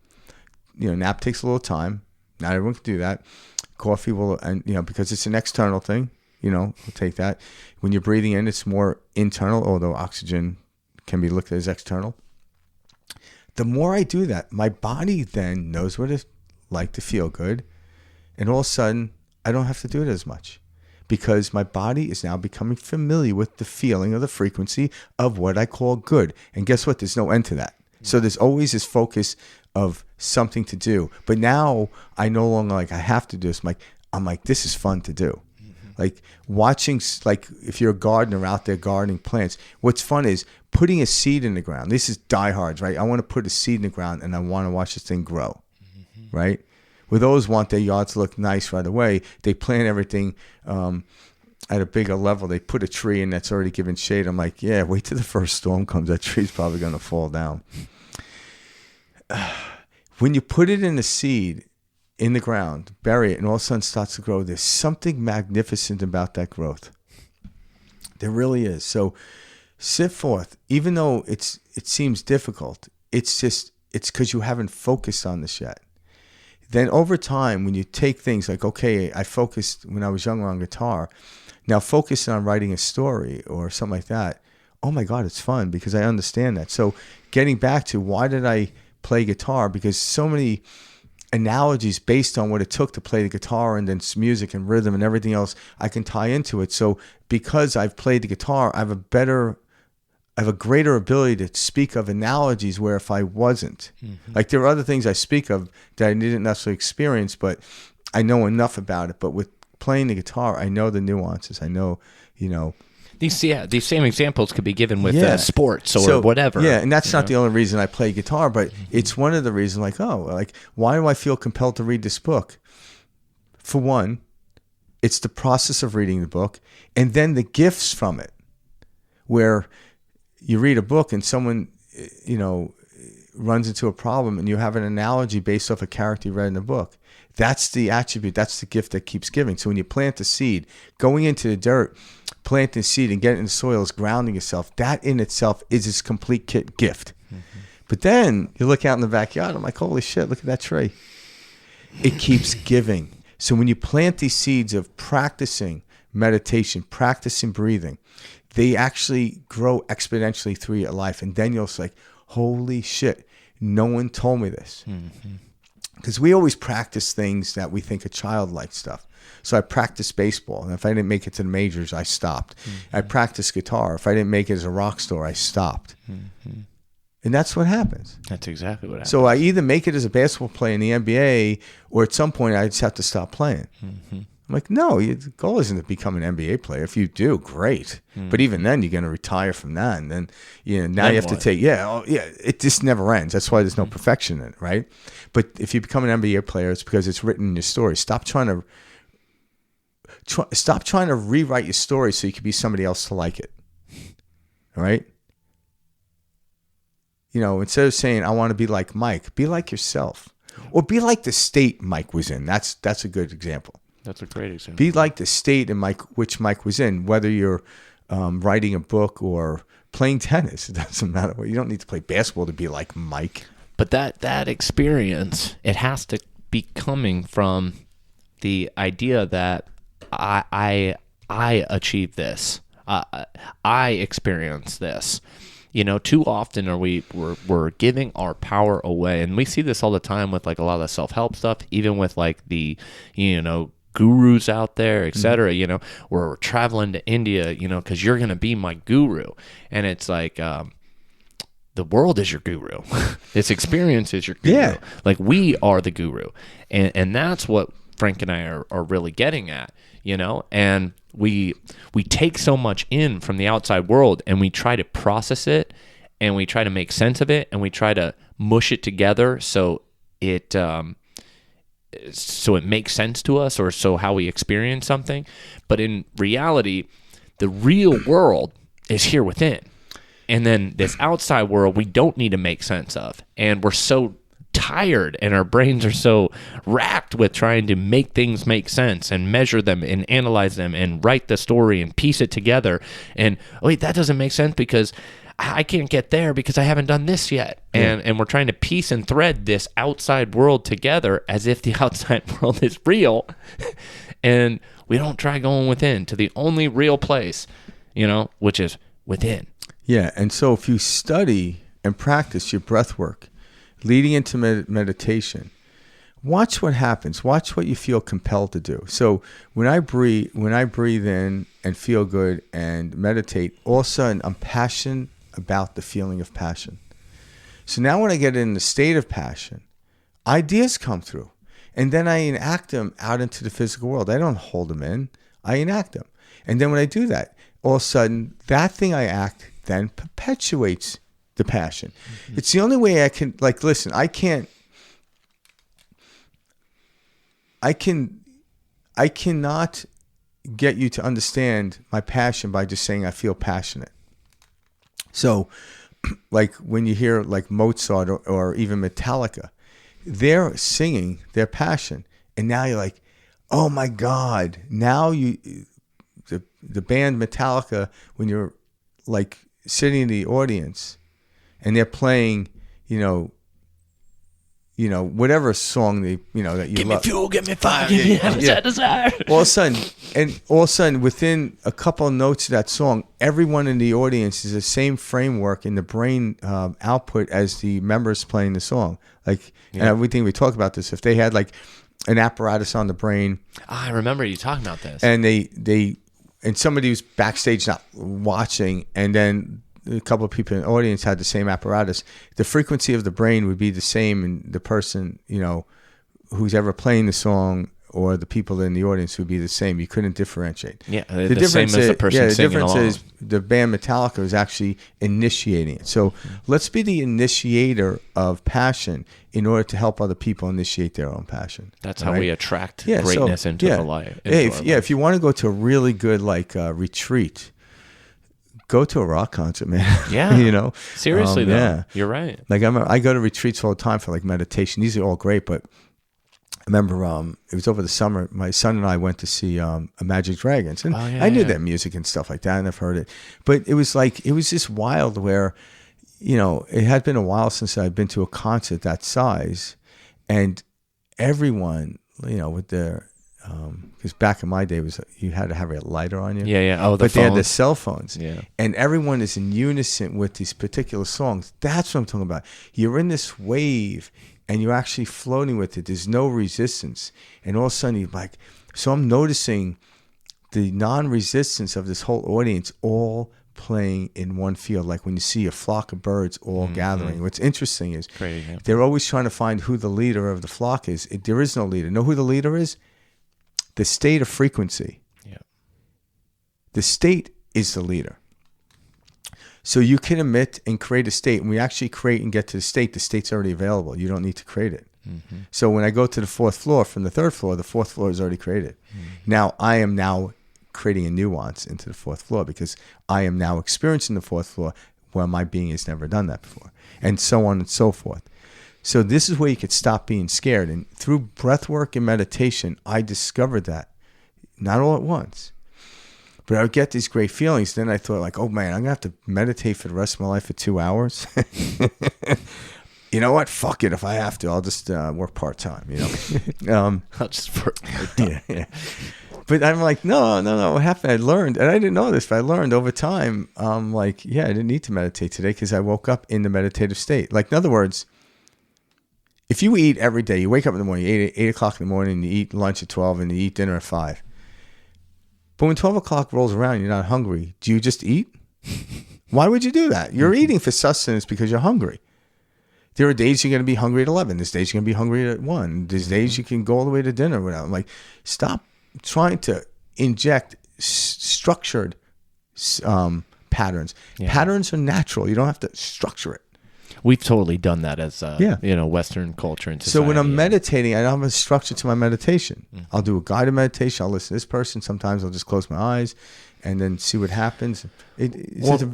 Nap takes a little time. Not everyone can do that. Coffee will, and because it's an external thing, we'll take that. When you're breathing in, it's more internal, although oxygen can be looked at as external. The more I do that, my body then knows what it's like to feel good. And all of a sudden, I don't have to do it as much because my body is now becoming familiar with the feeling of the frequency of what I call good. And guess what? There's no end to that. So there's always this focus of something to do. But now I no longer I have to do this. I'm like, this is fun to do. Like watching, if you're a gardener out there gardening plants, what's fun is putting a seed in the ground. This is diehards, right? I want to put a seed in the ground and I want to watch this thing grow, right? Where those want their yards to look nice right away, they plant everything at a bigger level. They put a tree in that's already given shade. I'm like, yeah, wait till the first storm comes. That tree's probably going to fall down. When you put it in a seed in the ground, bury it, and all of a sudden it starts to grow, there's something magnificent about that growth. There really is. So sit forth, even though it seems difficult, it's because you haven't focused on this yet. Then over time, when you take things like, okay, I focused when I was younger on guitar, now focusing on writing a story or something like that, oh my God, it's fun because I understand that. So getting back to why did I play guitar? Because so many analogies based on what it took to play the guitar and then music and rhythm and everything else I can tie into it. So because I've played the guitar, I have a greater ability to speak of analogies where if I wasn't, like there are other things I speak of that I didn't necessarily experience, but I know enough about it. But with playing the guitar, I know the nuances. I know, These same examples could be given with sports or whatever. Yeah, and that's not the only reason I play guitar, but it's one of the reasons. Why do I feel compelled to read this book? For one, it's the process of reading the book, and then the gifts from it, where you read a book and someone, runs into a problem, and you have an analogy based off a character you read in the book. That's the attribute. That's the gift that keeps giving. So when you plant a seed, going into the dirt, planting a seed and getting in the soil is grounding yourself. That in itself is its complete gift. But then you look out in the backyard, I'm like, holy shit, look at that tree. It keeps giving. So when you plant these seeds of practicing meditation, practicing breathing, they actually grow exponentially through your life. And then you'll say, holy shit, no one told me this. Because we always practice things that we think are childlike stuff. So I practiced baseball, and if I didn't make it to the majors, I stopped. I practiced guitar. If I didn't make it as a rock star, I stopped. And that's what happens. That's exactly what happens. So I either make it as a basketball player in the NBA, or at some point I just have to stop playing. I'm like, no, the goal isn't to become an NBA player. If you do, great. But even then, you're going to retire from that. And then, now you have to take, it just never ends. That's why there's no perfection in it, right? But if you become an NBA player, it's because it's written in your story. Stop trying to rewrite your story so you can be somebody else to like it. All right? Instead of saying, I want to be like Mike, be like yourself. Or be like the state Mike was in. That's a good example. That's a great example. Be like the state in which Mike was in, whether you're writing a book or playing tennis. It doesn't matter. You don't need to play basketball to be like Mike. But that experience, it has to be coming from the idea that I achieved this. I experience this. Too often we're giving our power away, and we see this all the time with like a lot of the self-help stuff, even with like the gurus out there, etc. We're traveling to India, because you're gonna be my guru, and it's like the world is your guru. This experience is your guru. Yeah. Like we are the guru, and that's what Frank and I are really getting at, and we take so much in from the outside world, and we try to process it, and we try to make sense of it, and we try to mush it together so it makes sense to us, or so how we experience something. But in reality, the real world is here within. And then this outside world we don't need to make sense of. And we're so tired, and our brains are so racked with trying to make things make sense and measure them and analyze them and write the story and piece it together. And wait, that doesn't make sense because I can't get there because I haven't done this yet. And we're trying to piece and thread this outside world together as if the outside world is real. And we don't try going within to the only real place, which is within. Yeah, and so if you study and practice your breath work leading into meditation, watch what happens. Watch what you feel compelled to do. So when I breathe in and feel good and meditate, all of a sudden I'm passionate about the feeling of passion. So now when I get in the state of passion, ideas come through, and then I enact them out into the physical world. I don't hold them in. I enact them. And then when I do that, all of a sudden that thing I act then perpetuates the passion. Mm-hmm. It's the only way I can, like, listen, I cannot get you to understand my passion by just saying I feel passionate. So, like when you hear like Mozart or even Metallica, they're singing their passion, and now you're like, oh my God! Now the band Metallica, when you're like sitting in the audience, and they're playing, whatever song that you love. Give me fuel, give me fire, give me that desire. All of a sudden, within a couple of notes of that song, everyone in the audience is the same framework in the brain output as the members playing the song. Like, and we think we talk about this. If they had like an apparatus on the brain, I remember you talking about this, and and somebody who's backstage not watching, and then a couple of people in the audience had the same apparatus, the frequency of the brain would be the same in the person, who's ever playing the song, or the people in the audience would be the same. You couldn't differentiate. Yeah, the difference same as the person singing along. The difference is the band Metallica is actually initiating it. So let's be the initiator of passion in order to help other people initiate their own passion. That's how we attract greatness into our life. If you want to go to a really good retreat, go to a rock concert, man. Yeah. Seriously, though. Yeah. You're right. Like I go to retreats all the time for like meditation. These are all great, but I remember it was over the summer. My son and I went to see Imagine Dragons, and I knew their music and stuff like that, and I've heard it. But it was just wild where, it had been a while since I'd been to a concert that size, and everyone, with their because back in my day you had to have a lighter on you. Yeah. Oh, but they had the cell phones. Yeah. And everyone is in unison with these particular songs. That's what I'm talking about. You're in this wave, and you're actually floating with it. There's no resistance. And all of a sudden, you're like, so I'm noticing the non-resistance of this whole audience all playing in one field. Like when you see a flock of birds all gathering. What's interesting is they're always trying to find who the leader of the flock is. There is no leader. Know who the leader is? The state of frequency. Yeah. The state is the leader. So you can emit and create a state. When we actually create and get to the state's already available. You don't need to create it. Mm-hmm. So when I go to the fourth floor from the third floor, the fourth floor is already created. Mm-hmm. Now I am now creating a nuance into the fourth floor because I am now experiencing the fourth floor where my being has never done that before, and so on and so forth. So this is where you could stop being scared. And through breath work and meditation, I discovered that. Not all at once. But I would get these great feelings. Then I thought, like, oh, man, I'm going to have to meditate for the rest of my life for 2 hours. You know what? Fuck it. If I have to, I'll just work part-time, I'll just work part-time. Yeah. But I'm like, no. What happened? I learned, and I didn't know this, but I learned over time. Like, yeah, I didn't need to meditate today because I woke up in the meditative state. Like, in other words, if you eat every day, you wake up in the morning, you eat at 8 o'clock in the morning, you eat lunch at 12, and you eat dinner at 5. But when 12 o'clock rolls around and you're not hungry, do you just eat? Why would you do that? You're eating for sustenance because you're hungry. There are days you're going to be hungry at 11. There's days you're going to be hungry at 1. There's days you can go all the way to dinner without. I'm like, stop trying to inject structured patterns. Yeah. Patterns are natural. You don't have to structure it. We've totally done that as Western culture and society. So when I'm meditating, I don't have a structure to my meditation. I'll do a guided meditation. I'll listen to this person. Sometimes I'll just close my eyes and then see what happens. It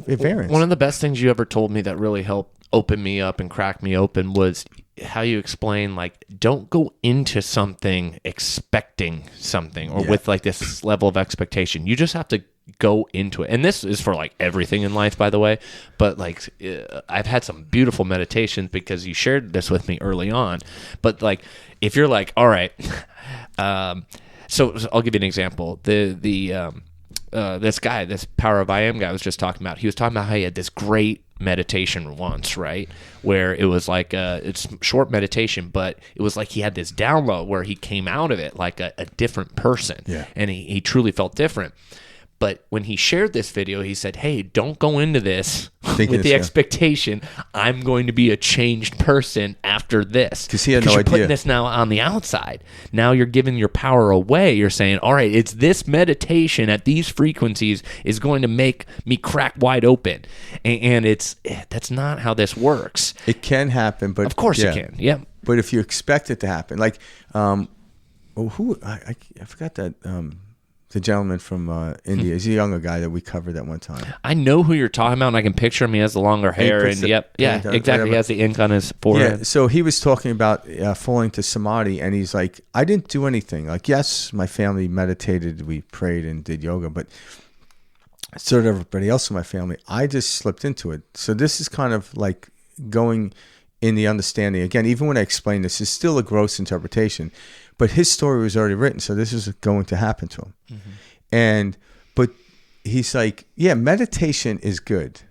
varies. One of the best things you ever told me that really helped open me up and crack me open was how you explain, like, don't go into something expecting something or with like this level of expectation. You just have to go into it. And this is for like everything in life, by the way. But like, I've had some beautiful meditations because you shared this with me early on. But like, if you're like, all right, so I'll give you an example. This guy, this Power of I Am guy I was just talking about, he was talking about how he had this great meditation once, right? Where it was like it's short meditation, but it was like he had this download where he came out of it like a different person. Yeah. And he truly felt different. But when he shared this video, he said, hey, don't go into this with the expectation I'm going to be a changed person after this. Because he had no idea. You're putting this now on the outside. Now you're giving your power away. You're saying, all right, it's this meditation at these frequencies is going to make me crack wide open. And that's not how this works. It can happen, but of course it can. Yeah. But if you expect it to happen, like, I forgot that. The gentleman from India. He's a younger guy that we covered at one time. I know who you're talking about, and I can picture him. He has the longer hair, and exactly. Whatever. He has the ink on his forehead. Yeah, so he was talking about falling to samadhi, and he's like, I didn't do anything. Like, yes, my family meditated, we prayed and did yoga, but so did everybody else in my family. I just slipped into it. So this is kind of like going in the understanding. Again, even when I explain this, it's still a gross interpretation. But his story was already written, so this is going to happen to him. Mm-hmm. But he's like, yeah, meditation is good.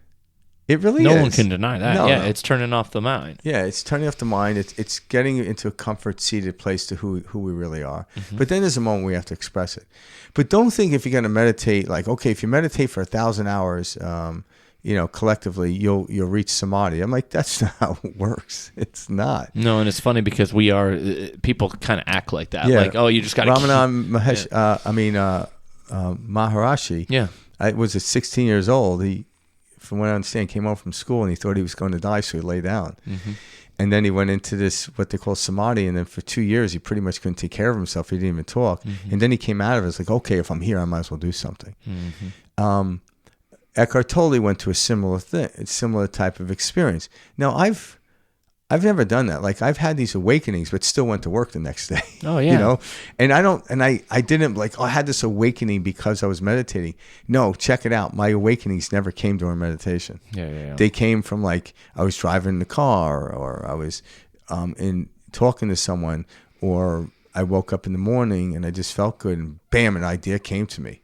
It really is. No one can deny that. It's turning off the mind. Yeah, it's turning off the mind. It's getting into a comfort-seated place to who we really are. Mm-hmm. But then there's a moment we have to express it. But don't think if you're going to meditate, like, okay, if you meditate for 1,000 hours, collectively, you'll reach samadhi. I'm like, that's not how it works. It's not. No, and it's funny because people kind of act like that. Yeah. Like, oh, you just got to Ramana Maharishi. Yeah. I was at 16 years old. He, from what I understand, came home from school and he thought he was going to die, so he lay down. Mm-hmm. And then he went into this, what they call samadhi, and then for 2 years, he pretty much couldn't take care of himself. He didn't even talk. Mm-hmm. And then he came out of it. It's like, okay, if I'm here, I might as well do something. Mm-hmm. Eckhart Tolle went to a similar type of experience. Now, I've never done that. Like, I've had these awakenings, but still went to work the next day. Oh yeah. And I didn't like, I had this awakening because I was meditating. No, check it out. My awakenings never came during meditation. Yeah. They came from, like, I was driving the car, or I was in talking to someone, or I woke up in the morning and I just felt good, and bam, an idea came to me.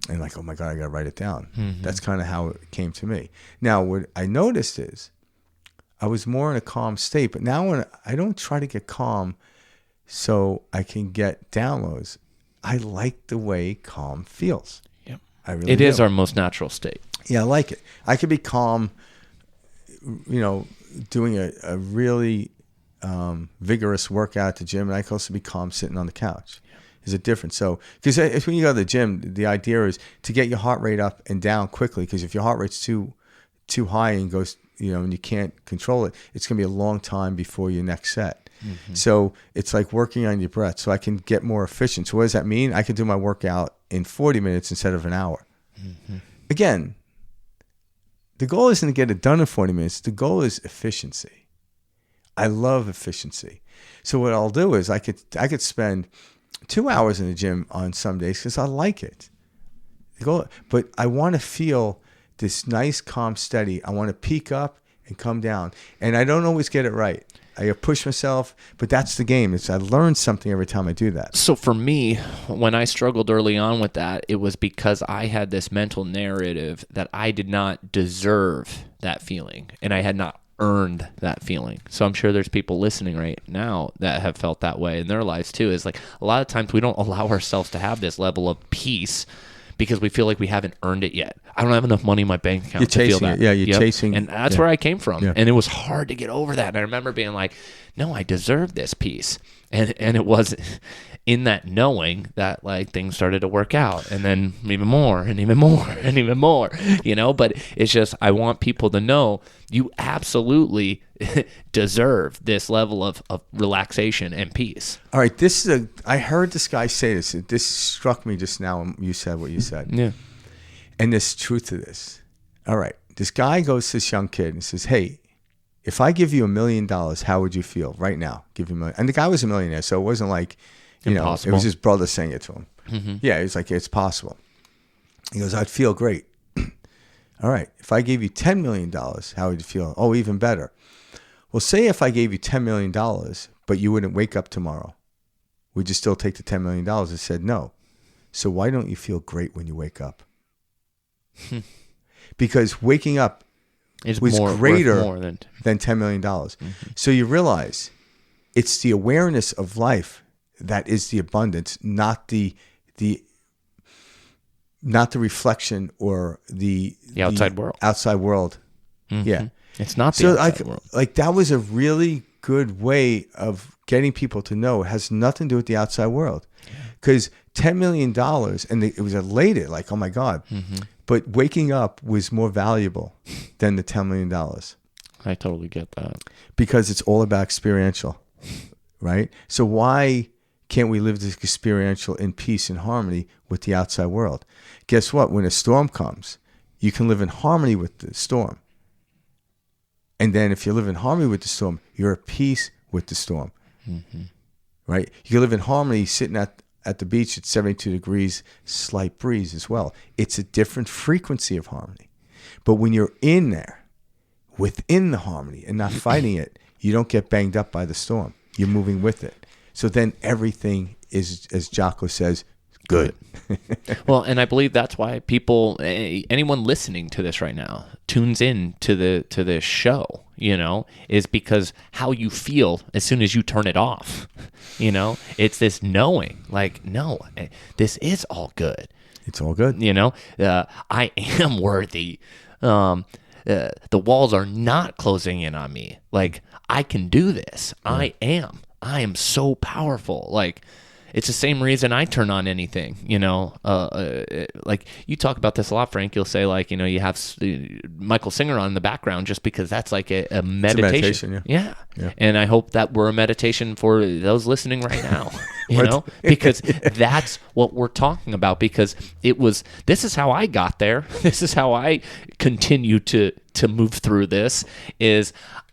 And like, oh my God, I got to write it down. Mm-hmm. That's kind of how it came to me. Now, what I noticed is I was more in a calm state, but now when I don't try to get calm so I can get downloads, I like the way calm feels. Yep. I really It do. is our most natural state. Yeah, I like it. I could be calm, doing a really vigorous workout at the gym, and I could also be calm sitting on the couch. Is a difference. So, because when you go to the gym, the idea is to get your heart rate up and down quickly. Because if your heart rate's too high and goes, and you can't control it, it's going to be a long time before your next set. Mm-hmm. So it's like working on your breath. So I can get more efficient. So what does that mean? I can do my workout in 40 minutes instead of an hour. Mm-hmm. Again, the goal isn't to get it done in 40 minutes. The goal is efficiency. I love efficiency. So what I'll do is I could spend 2 hours in the gym on some days because I like it. But I want to feel this nice, calm, steady. I want to peak up and come down. And I don't always get it right. I push myself, but that's the game. I learn something every time I do that. So for me, when I struggled early on with that, it was because I had this mental narrative that I did not deserve that feeling, and I had not earned that feeling. So I'm sure there's people listening right now that have felt that way in their lives too. Is like a lot of times we don't allow ourselves to have this level of peace because we feel like we haven't earned it yet. I don't have enough money in my bank account to feel that. Yeah, you're chasing. And that's where I came from. Yeah. And it was hard to get over that. And I remember being like, no, I deserve this peace. And it was in that knowing that like things started to work out, and then even more and even more and even more, but it's just, I want people to know you absolutely deserve this level of relaxation and peace. All right. I heard this guy say this. This struck me just now when you said what you said. Yeah. And there's truth to this. All right. This guy goes to this young kid and says, hey, if I give you $1 million, how would you feel right now? Give you $1 million. And the guy was a millionaire, so it wasn't like, impossible. It was his brother saying it to him. Mm-hmm. Yeah, he was like, it's possible. He goes, I'd feel great. All right. If I gave you $10 million, how would you feel? Oh, even better. Well, say if I gave you $10 million, but you wouldn't wake up tomorrow, would you still take the $10 million? I said, no. So why don't you feel great when you wake up? Because waking up was greater than $10 million. Mm-hmm. So you realize it's the awareness of life that is the abundance, not the reflection or the outside world. Outside world. Mm-hmm. Yeah. It's not the outside world. Like that was a really good way of getting people to know it has nothing to do with the outside world. Because $10 million, and it was elated, like, oh my God. Mm-hmm. But waking up was more valuable than the $10 million. I totally get that. Because it's all about experiential, right? So why can't we live this experiential in peace and harmony with the outside world? Guess what? When a storm comes, you can live in harmony with the storm. And then if you live in harmony with the storm, you're at peace with the storm, mm-hmm. right? You can live in harmony sitting at the beach at 72 degrees, slight breeze as well. It's a different frequency of harmony. But when you're in there, within the harmony and not fighting it, you don't get banged up by the storm. You're moving with it. So then everything is, as Jocko says, good. Well, and I believe that's why people, anyone listening to this right now, tunes in to this show, is because how you feel as soon as you turn it off. It's this knowing, like, no, this is all good. It's all good. I am worthy. The walls are not closing in on me. Like, I can do this. Yeah. I am so powerful. Like, it's the same reason I turn on anything, like you talk about this a lot, Frank. You'll say like, you have Michael Singer on in the background just because that's like a meditation. It's a meditation, yeah. And I hope that we're a meditation for those listening right now, because that's what we're talking about, because this is how I got there. This is how I continue to move through this, is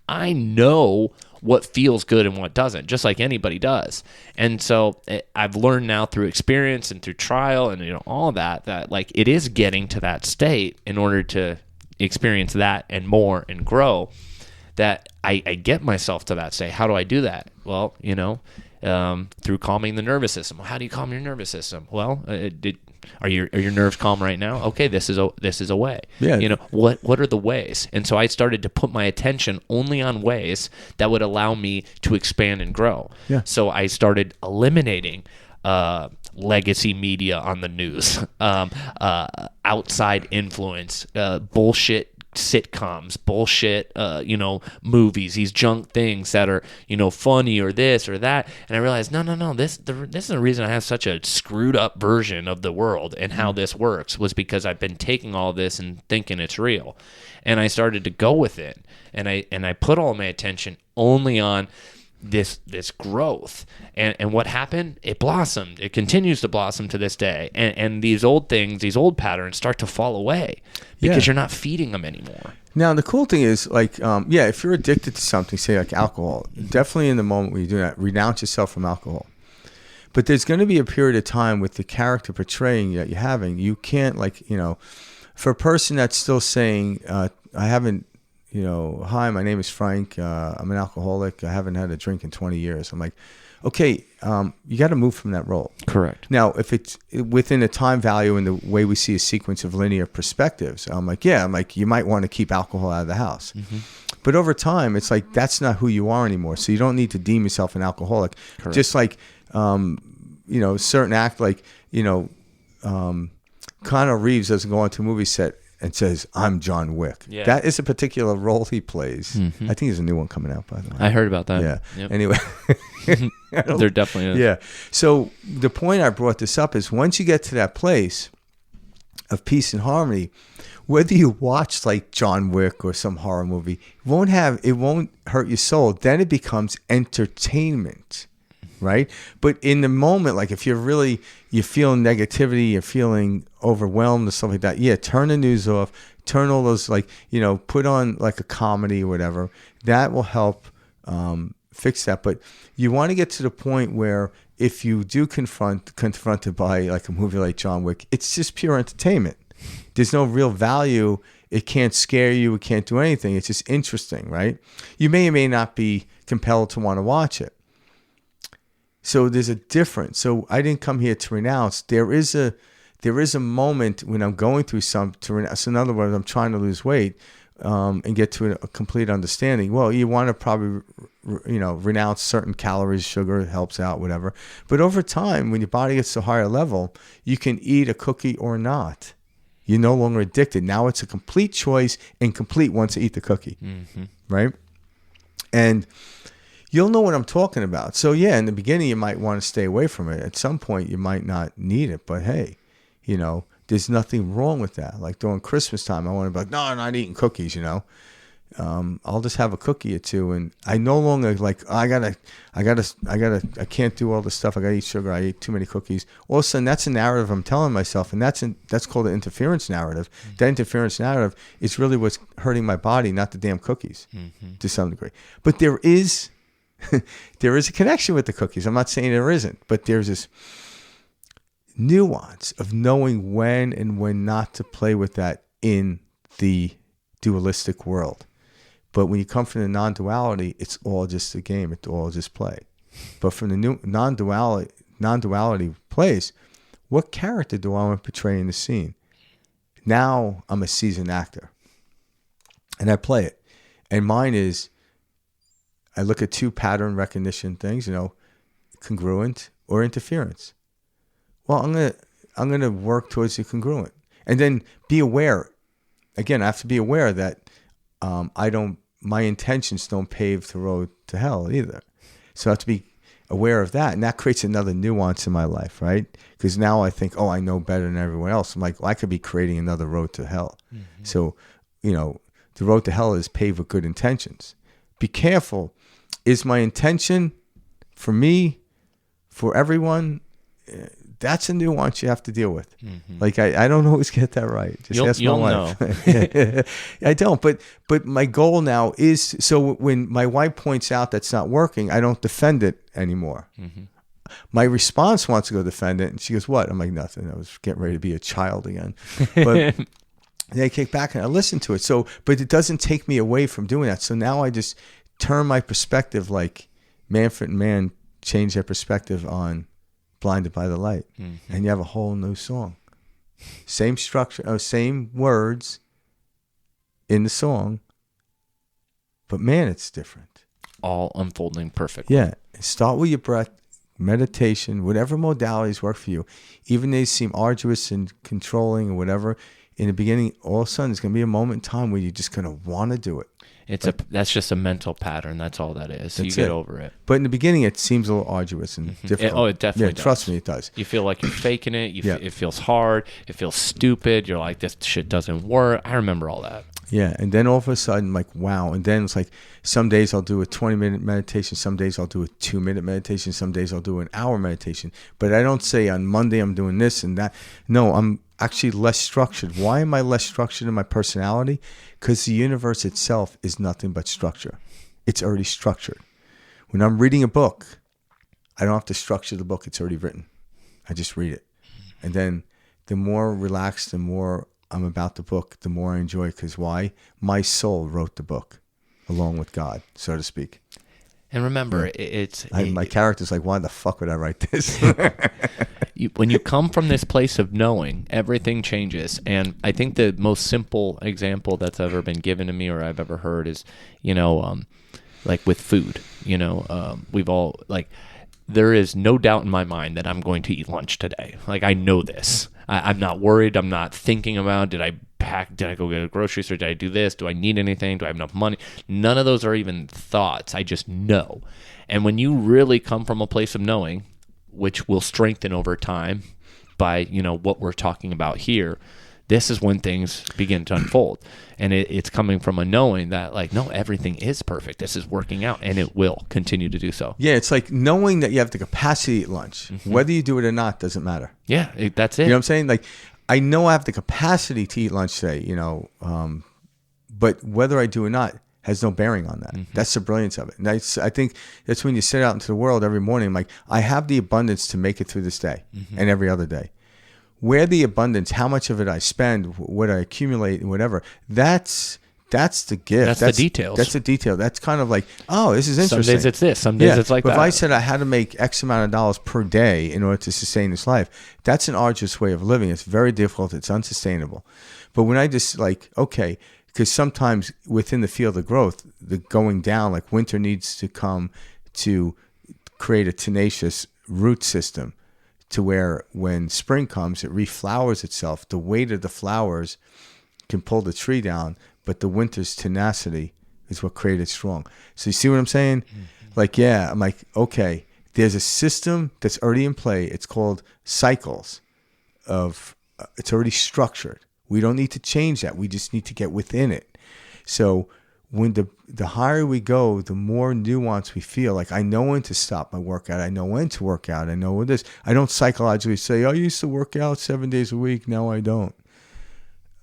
I know what feels good and what doesn't, just like anybody does. And so I've learned now through experience and through trial and all that like it is getting to that state in order to experience that and more and grow, that I get myself to that state. How do I do that? Well, through calming the nervous system. How do you calm your nervous system? Well, are your nerves calm right now? Okay, this is a way. Yeah. What are the ways? And so I started to put my attention only on ways that would allow me to expand and grow. Yeah. So I started eliminating legacy media on the news, outside influence, bullshit sitcoms, bullshit, movies, these junk things that are, funny or this or that. And I realized, no, this is the reason I have such a screwed up version of the world and how this works, was because I've been taking all this and thinking it's real. And I started to go with it. And I put all my attention only on this growth, and what happened? It blossomed. It continues to blossom to this day, and these old things, these old patterns start to fall away because you're not feeding them anymore. Now the cool thing is, like, if you're addicted to something, say like alcohol, definitely in the moment when you do that, renounce yourself from alcohol. But there's going to be a period of time with the character portraying that you're having. You can't, like, for a person that's still saying, I haven't hi, my name is Frank. I'm an alcoholic. I haven't had a drink in 20 years. I'm like, okay, you got to move from that role. Correct. Now, if it's within a time value and the way we see a sequence of linear perspectives, I'm like, you might want to keep alcohol out of the house. Mm-hmm. But over time, it's like, that's not who you are anymore. So you don't need to deem yourself an alcoholic. Correct. Just like, certain act like, Connor Reeves doesn't go onto a movie set and says, I'm John Wick. Yeah. That is a particular role he plays. Mm-hmm. I think there's a new one coming out, by the way. I heard about that. Yeah. Yep. Anyway. There definitely is. Yeah. So the point I brought this up is once you get to that place of peace and harmony, whether you watch like John Wick or some horror movie, it won't hurt your soul. Then it becomes entertainment, right? But in the moment, like if you're feeling negativity, you're feeling overwhelmed or stuff like that, turn the news off, turn all those put on like a comedy or whatever. That will help fix that. But you want to get to the point where if you do confronted by like a movie like John Wick, it's just pure entertainment. There's no real value. It can't scare you. It can't do anything. It's just interesting, right? You may or may not be compelled to want to watch it. So there's a difference. So I didn't come here to renounce. There is a moment when I'm going through to renounce. So in other words, I'm trying to lose weight and get to a complete understanding. Well, you want to probably renounce certain calories, sugar helps out, whatever. But over time, when your body gets to a higher level, you can eat a cookie or not. You're no longer addicted. Now it's a complete choice and complete once you eat the cookie, right? And you'll know what I'm talking about. So yeah, in the beginning, you might want to stay away from it. At some point, you might not need it. But hey, there's nothing wrong with that. Like during Christmas time, I want to be like, no, I'm not eating cookies, I'll just have a cookie or two. And I no longer like, I can't do all this stuff. I got to eat sugar. I ate too many cookies. All of a sudden, that's a narrative I'm telling myself. And that's called an interference narrative. Mm-hmm. That interference narrative is really what's hurting my body, not the damn cookies to some degree. But there is a connection with the cookies. I'm not saying there isn't, but there's this nuance of knowing when and when not to play with that in the dualistic world. But when you come from the non-duality, it's all just a game. It's all just play. But from the new non-duality place, what character do I want to portray in the scene? Now I'm a seasoned actor, and I play it. And mine is, I look at two pattern recognition things, congruent or interference. Well, I'm gonna work towards the congruent, and then be aware. Again, I have to be aware that my intentions don't pave the road to hell either. So I have to be aware of that, and that creates another nuance in my life, right? Because now I think, I know better than everyone else. I'm like, I could be creating another road to hell. Mm-hmm. So, the road to hell is paved with good intentions. Be careful. Is my intention for me, for everyone? That's a nuance you have to deal with. Mm-hmm. Like I don't always get that right. Just ask my wife. Know. I don't. But my goal now is, so when my wife points out that's not working, I don't defend it anymore. Mm-hmm. My response wants to go defend it, and she goes, "What?" I'm like, "Nothing. I was getting ready to be a child again." But I kick back and I listen to it. So, but it doesn't take me away from doing that. So now I just turn my perspective, like Manfred and Mann changed their perspective on Blinded by the Light. Mm-hmm. And you have a whole new song. Same structure, same words in the song, but man, it's different. All unfolding perfectly. Yeah. Start with your breath, meditation, whatever modalities work for you. Even they seem arduous and controlling or whatever, in the beginning, all of a sudden, there's going to be a moment in time where you're just going to want to do it. That's just a mental pattern. That's all that is. So you get over it. But in the beginning, it seems a little arduous and difficult. It definitely does. Trust me, it does. You feel like you're faking it. It feels hard. It feels stupid. You're like, this shit doesn't work. I remember all that. Yeah, and then all of a sudden, like, wow. And then it's like, some days I'll do a 20-minute meditation. Some days I'll do a 2-minute meditation. Some days I'll do an hour meditation. But I don't say on Monday I'm doing this and that. No, I'm actually less structured. Why am I less structured in my personality? Because the universe itself is nothing but structure. It's already structured. When I'm reading a book, I don't have to structure the book. It's already written. I just read it. And then the more relaxed, the more I'm about the book, the more I enjoy it. Because why? My soul wrote the book along with God, so to speak. And remember, My character's like, why the fuck would I write this? When you come from this place of knowing, everything changes. And I think the most simple example that's ever been given to me or I've ever heard is, like with food, we've all like, there is no doubt in my mind that I'm going to eat lunch today. Like, I know this. I'm not worried. I'm not thinking about, did I go get a grocery store? Did I do this? Do I need anything? Do I have enough money? None of those are even thoughts. I just know. And when you really come from a place of knowing, which will strengthen over time by, what we're talking about here, this is when things begin to unfold. And it's coming from a knowing that, like, no, everything is perfect. This is working out, and it will continue to do so. Yeah, it's like knowing that you have the capacity to eat lunch. Whether you do it or not doesn't matter. Yeah, that's it. You know what I'm saying? Like, I know I have the capacity to eat lunch today, but whether I do or not has no bearing on that. That's the brilliance of it. And I think that's when you set out into the world every morning, like, I have the abundance to make it through this day and every other day. Where the abundance, how much of it I spend, what I accumulate, and whatever, that's the gift. That's the details. That's the detail. That's kind of like, oh, this is interesting. Some days it's this. Some days it's like but that. If I said I had to make X amount of dollars per day in order to sustain this life, that's an arduous way of living. It's very difficult. It's unsustainable. But when I just like, okay, because sometimes within the field of growth, the going down, like winter needs to come to create a tenacious root system to where when spring comes, it reflowers itself. The weight of the flowers can pull the tree down, but the winter's tenacity is what created strong. So you see what I'm saying? Like, yeah, I'm like, okay, there's a system that's already in play. It's called cycles it's already structured. We don't need to change that. We just need to get within it. So when the higher we go, the more nuance we feel. Like, I know when to stop my workout. I know when to work out. I know when this. I don't psychologically say, I used to work out 7 days a week. Now I don't.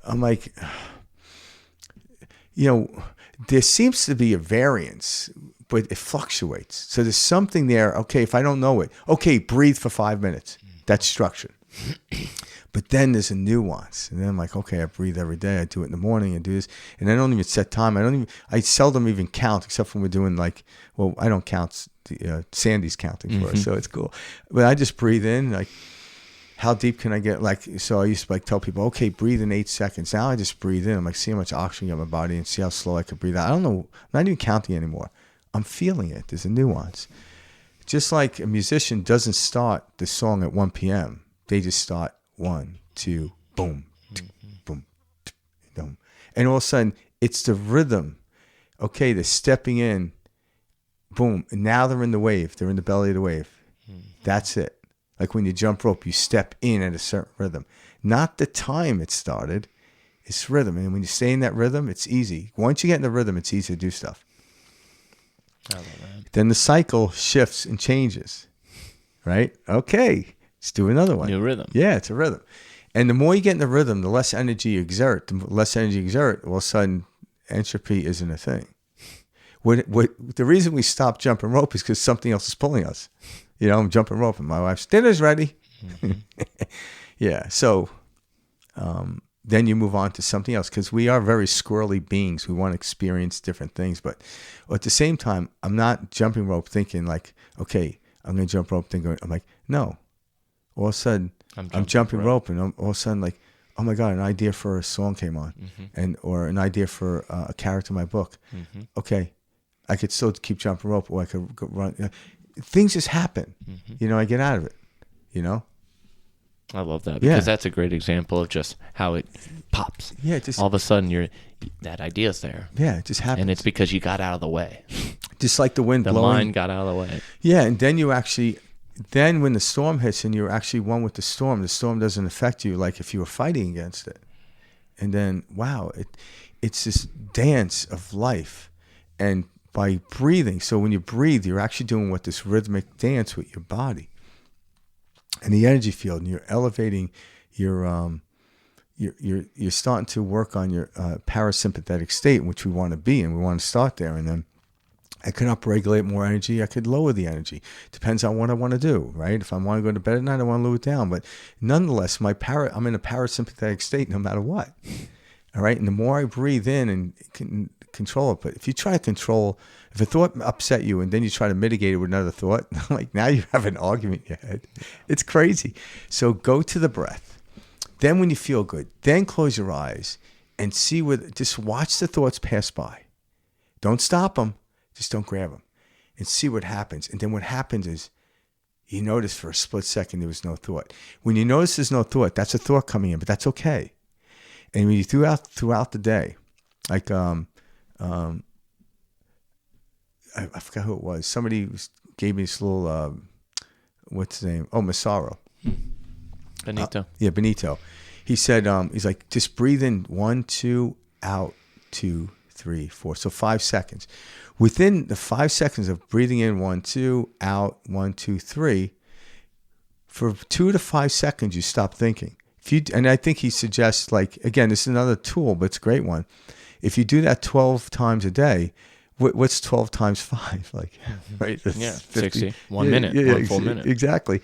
I'm like, there seems to be a variance, but it fluctuates. So there's something there. Okay, if I don't know it, okay, breathe for 5 minutes. That's structured. But then there's a nuance. And then I'm like, okay, I breathe every day. I do it in the morning. I do this. And I don't even set time. I seldom even count, except when we're doing like, well, I don't count. Sandy's counting for us, so it's cool. But I just breathe in, like, how deep can I get? Like, so I used to like tell people, okay, breathe in 8 seconds. Now I just breathe in. I'm like, see how much oxygen I get in my body and see how slow I can breathe out. I don't know. I'm not even counting anymore. I'm feeling it. There's a nuance. Just like a musician doesn't start the song at 1 p.m. They just start 1, 2, boom, boom, boom. And all of a sudden, it's the rhythm. Okay, they're stepping in, boom. And now they're in the wave. They're in the belly of the wave. That's it. Like when you jump rope, you step in at a certain rhythm. Not the time it started. It's rhythm. And when you stay in that rhythm, it's easy. Once you get in the rhythm, it's easy to do stuff. I love that. Then the cycle shifts and changes. Right? Okay. Let's do another one. New rhythm. Yeah, it's a rhythm. And the more you get in the rhythm, the less energy you exert. The less energy you exert, all of a sudden, entropy isn't a thing. The reason we stop jumping rope is because something else is pulling us. I'm jumping rope and my wife's dinner's ready. Yeah. So then you move on to something else because we are very squirrely beings. We want to experience different things. But at the same time, I'm not jumping rope thinking like, okay, I'm going to jump rope thinking, I'm like, no. All of a sudden, I'm jumping rope and all of a sudden like, oh my God, an idea for a song came on or an idea for a character in my book. Okay, I could still keep jumping rope or I could go run. Things just happen. I get out of it, I love that because that's a great example of just how it pops. Yeah, just all of a sudden that idea's there. Yeah, it just happens. And it's because you got out of the way. Just like the wind blowing. The mind got out of the way. Yeah, and then when the storm hits and you're actually one with the storm doesn't affect you like if you were fighting against it. And then, wow, it's this dance of life. And by breathing, so when you breathe, you're actually doing this rhythmic dance with your body. And the energy field, and you're elevating you're starting to work on your parasympathetic state, which we want to be, and we want to start there. And then I can upregulate more energy. I could lower the energy. Depends on what I want to do, right? If I want to go to bed at night, I want to lower it down. But nonetheless, I'm in a parasympathetic state no matter what. All right. And the more I breathe in and can control it. But if you try to control, if a thought upset you and then you try to mitigate it with another thought, like now you have an argument in your head. It's crazy. So go to the breath. Then when you feel good, then close your eyes and just watch the thoughts pass by. Don't stop them. Just don't grab them and see what happens. And then what happens is you notice for a split second there was no thought. When you notice there's no thought, that's a thought coming in, but that's okay. And when you throughout the day, like I forgot who it was. Somebody gave me this little what's his name? Oh, Massaro. Benito. Yeah, Benito. He said he's like, just breathe in 1, 2, out 2, 3, 4. So 5 seconds. Within the 5 seconds of breathing in 1, 2, out 1, 2, 3, for 2 to 5 seconds you stop thinking. And I think he suggests, like, again, this is another tool, but it's a great one. If you do that 12 times a day, what's 12 times 5? Like, right? That's 60. 1 minute. One full minute. Exactly.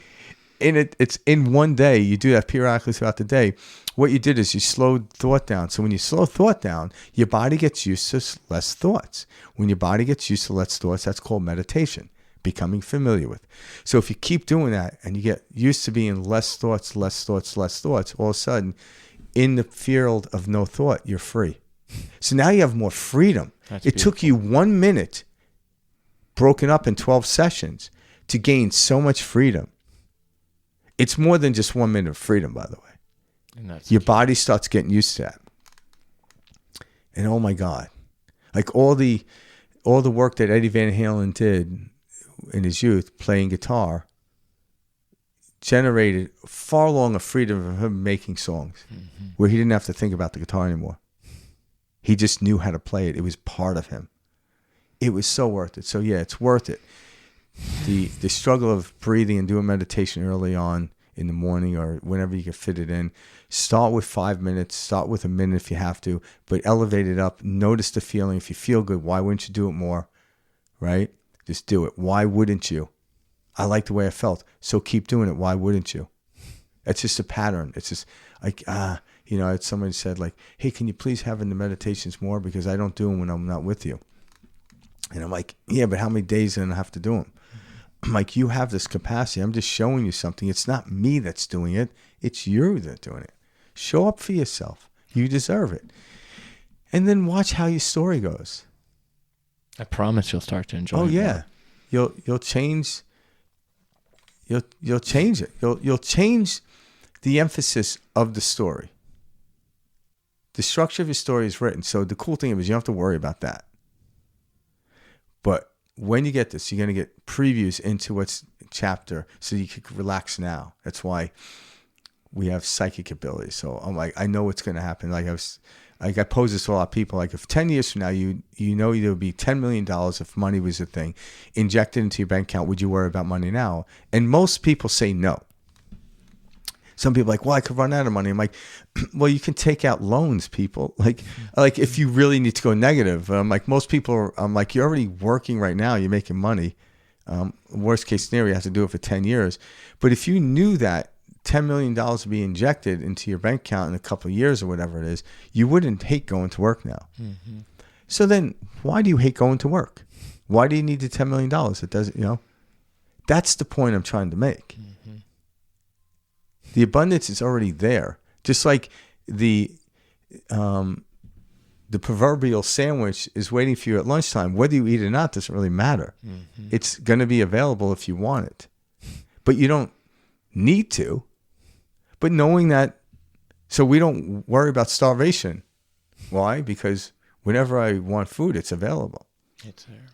And it's in one day. You do that periodically throughout the day. What you did is you slowed thought down. So when you slow thought down, your body gets used to less thoughts. When your body gets used to less thoughts, that's called meditation, becoming familiar with. So if you keep doing that and you get used to being less thoughts, all of a sudden, in the field of no thought, you're free. So now you have more freedom. It took you 1 minute, broken up in 12 sessions, to gain so much freedom. It's more than just 1 minute of freedom, by the way. Your body starts getting used to that. And oh my God, like all the work that Eddie Van Halen did in his youth playing guitar generated far longer freedom of him making songs where he didn't have to think about the guitar anymore. He just knew how to play it. It was part of him. It was so worth it. So yeah, it's worth it. The struggle of breathing and doing meditation early on in the morning or whenever you can fit it in. Start with 5 minutes. Start with a minute if you have to, but elevate it up. Notice the feeling. If you feel good, why wouldn't you do it more? Right? Just do it. Why wouldn't you? I like the way I felt, so keep doing it. Why wouldn't you? It's just a pattern. It's just like, somebody said like, hey, can you please have in the meditations more because I don't do them when I'm not with you. And I'm like, yeah, but how many days do I have to do them? I'm like, you have this capacity. I'm just showing you something. It's not me that's doing it. It's you that's doing it. Show up for yourself. You deserve it. And then watch how your story goes. I promise you'll start to enjoy it. Oh yeah. More. You'll change. You'll change it. You'll change the emphasis of the story. The structure of your story is written. So the cool thing is you don't have to worry about that. But when you get this, you're going to get previews into what's chapter so you can relax now. That's why we have psychic abilities. So I'm like, I know what's going to happen. Like I pose this to a lot of people. Like if 10 years from now, you know there would be $10 million if money was a thing injected into your bank account, would you worry about money now? And most people say no. Some people are like, well, I could run out of money. I'm like, well, you can take out loans, people. Like if you really need to go negative. I'm like, most people I'm like, you're already working right now. You're making money. Worst case scenario, you have to do it for 10 years. But if you knew that $10 million would be injected into your bank account in a couple of years or whatever it is, you wouldn't hate going to work now. Mm-hmm. So then why do you hate going to work? Why do you need the $10 million? It doesn't, that's the point I'm trying to make. Mm-hmm. The abundance is already there. Just like the proverbial sandwich is waiting for you at lunchtime. Whether you eat it or not doesn't really matter. Mm-hmm. It's going to be available if you want it. But you don't need to. But knowing that, so we don't worry about starvation. Why? Because whenever I want food, it's available. It's there.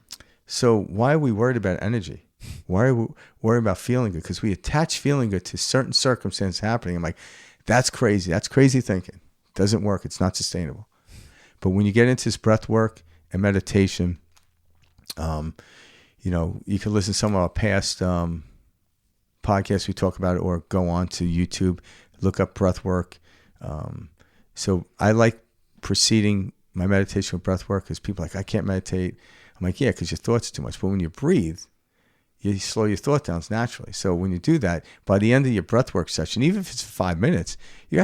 So why are we worried about energy? Why are we worried about feeling good? Because we attach feeling good to certain circumstances happening. I'm like, that's crazy. That's crazy thinking. It doesn't work. It's not sustainable. But when you get into this breath work and meditation, you can listen to some of our past podcasts. We talk about it, or go on to YouTube, look up breath work. So I like preceding my meditation with breath work because people are like, I can't meditate. I'm like, yeah, because your thoughts are too much. But when you breathe, you slow your thought downs naturally. So when you do that, by the end of your breathwork session, even if it's 5 minutes, you're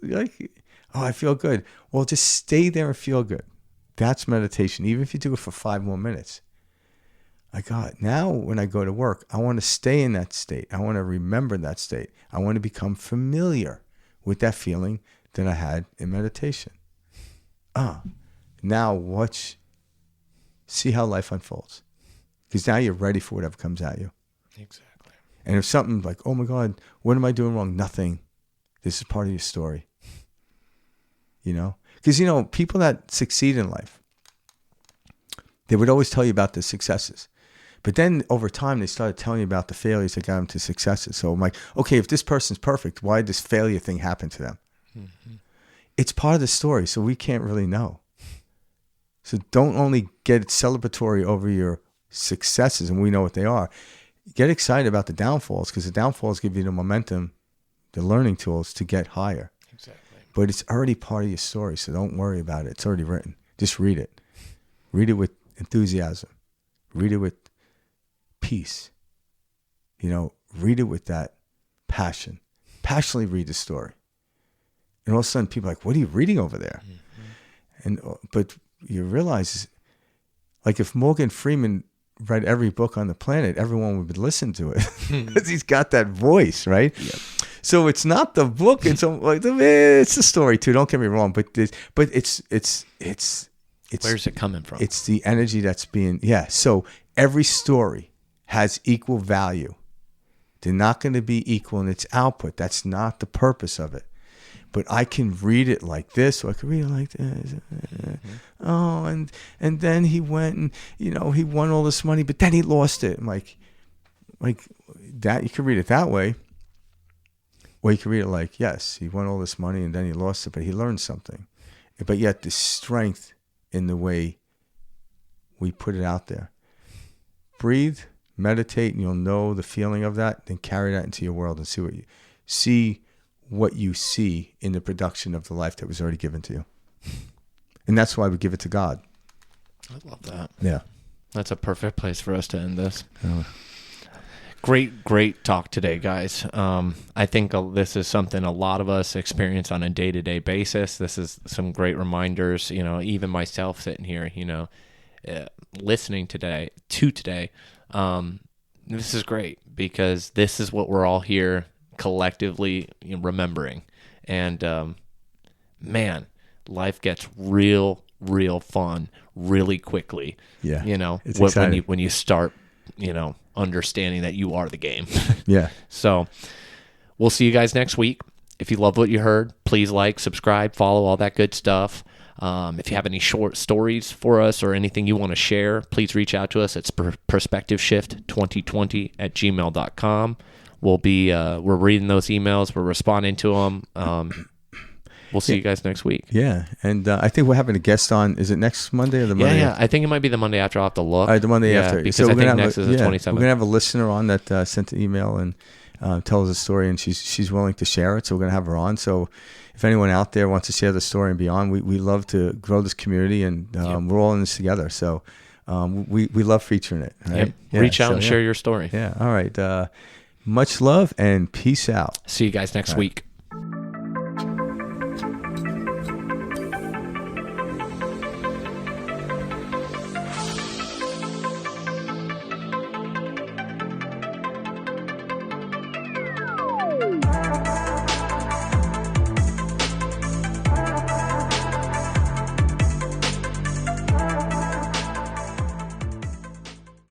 like, oh, I feel good. Well, just stay there and feel good. That's meditation. Even if you do it for 5 more minutes. Now when I go to work, I want to stay in that state. I want to remember that state. I want to become familiar with that feeling that I had in meditation. Now see how life unfolds. Because now you're ready for whatever comes at you. Exactly. And if something like, oh my God, what am I doing wrong? Nothing. This is part of your story. Because, people that succeed in life, they would always tell you about the successes. But then over time, they started telling you about the failures that got them to successes. So I'm like, okay, if this person's perfect, why did this failure thing happen to them? Mm-hmm. It's part of the story, so we can't really know. So don't only get celebratory over your successes, and we know what they are. Get excited about the downfalls, because the downfalls give you the momentum, the learning tools to get higher. Exactly. But it's already part of your story, so don't worry about it. It's already written. Just read it. Read it with enthusiasm. Read it with peace. Read it with that passion. Passionately read the story. And all of a sudden, people are like, what are you reading over there? Mm-hmm. But you realize, like, if Morgan Freeman read every book on the planet, everyone would listen to it because he's got that voice, right? Yep. So it's not the book; it's the story too. Don't get me wrong, but it's where's it coming from? It's the energy that's being So every story has equal value. They're not going to be equal in its output. That's not the purpose of it. But I can read it like this, or I can read it like this. Mm-hmm. Oh, and then he went and he won all this money, but then he lost it. I'm like that. You can read it that way, or you can read it like, yes, he won all this money and then he lost it, but he learned something. But yet the strength in the way we put it out there. Breathe, meditate, and you'll know the feeling of that. Then carry that into your world and see what you see in the production of the life that was already given to you. And that's why we give it to God. I love that. Yeah. That's a perfect place for us to end this. Great talk today, guys. I think this is something a lot of us experience on a day-to-day basis. This is some great reminders, even myself sitting here, listening today. This is great because this is what we're all here collectively remembering. And man, life gets real fun really quickly. Yeah. It's exciting when you start, understanding that you are the game. Yeah. So we'll see you guys next week. If you love what you heard, please like, subscribe, follow, all that good stuff. If you have any short stories for us or anything you want to share, please reach out to us. It's perspectiveshift2020@gmail.com. We're reading those emails. We're responding to them. We'll see you guys next week. Yeah, and I think we're having a guest on. Is it next Monday or the Monday? Yeah. I think it might be the Monday after. I'll have to look. The Monday after. Because I think next is the 27th. We're going to have a listener on that sent an email and tells a story, and she's willing to share it, so we're going to have her on. So if anyone out there wants to share the story and beyond, we love to grow this community, and we're all in this together. So we love featuring it. Right? Yep. Yeah, reach out and share your story. Yeah. All right. Much love and peace out. See you guys next week.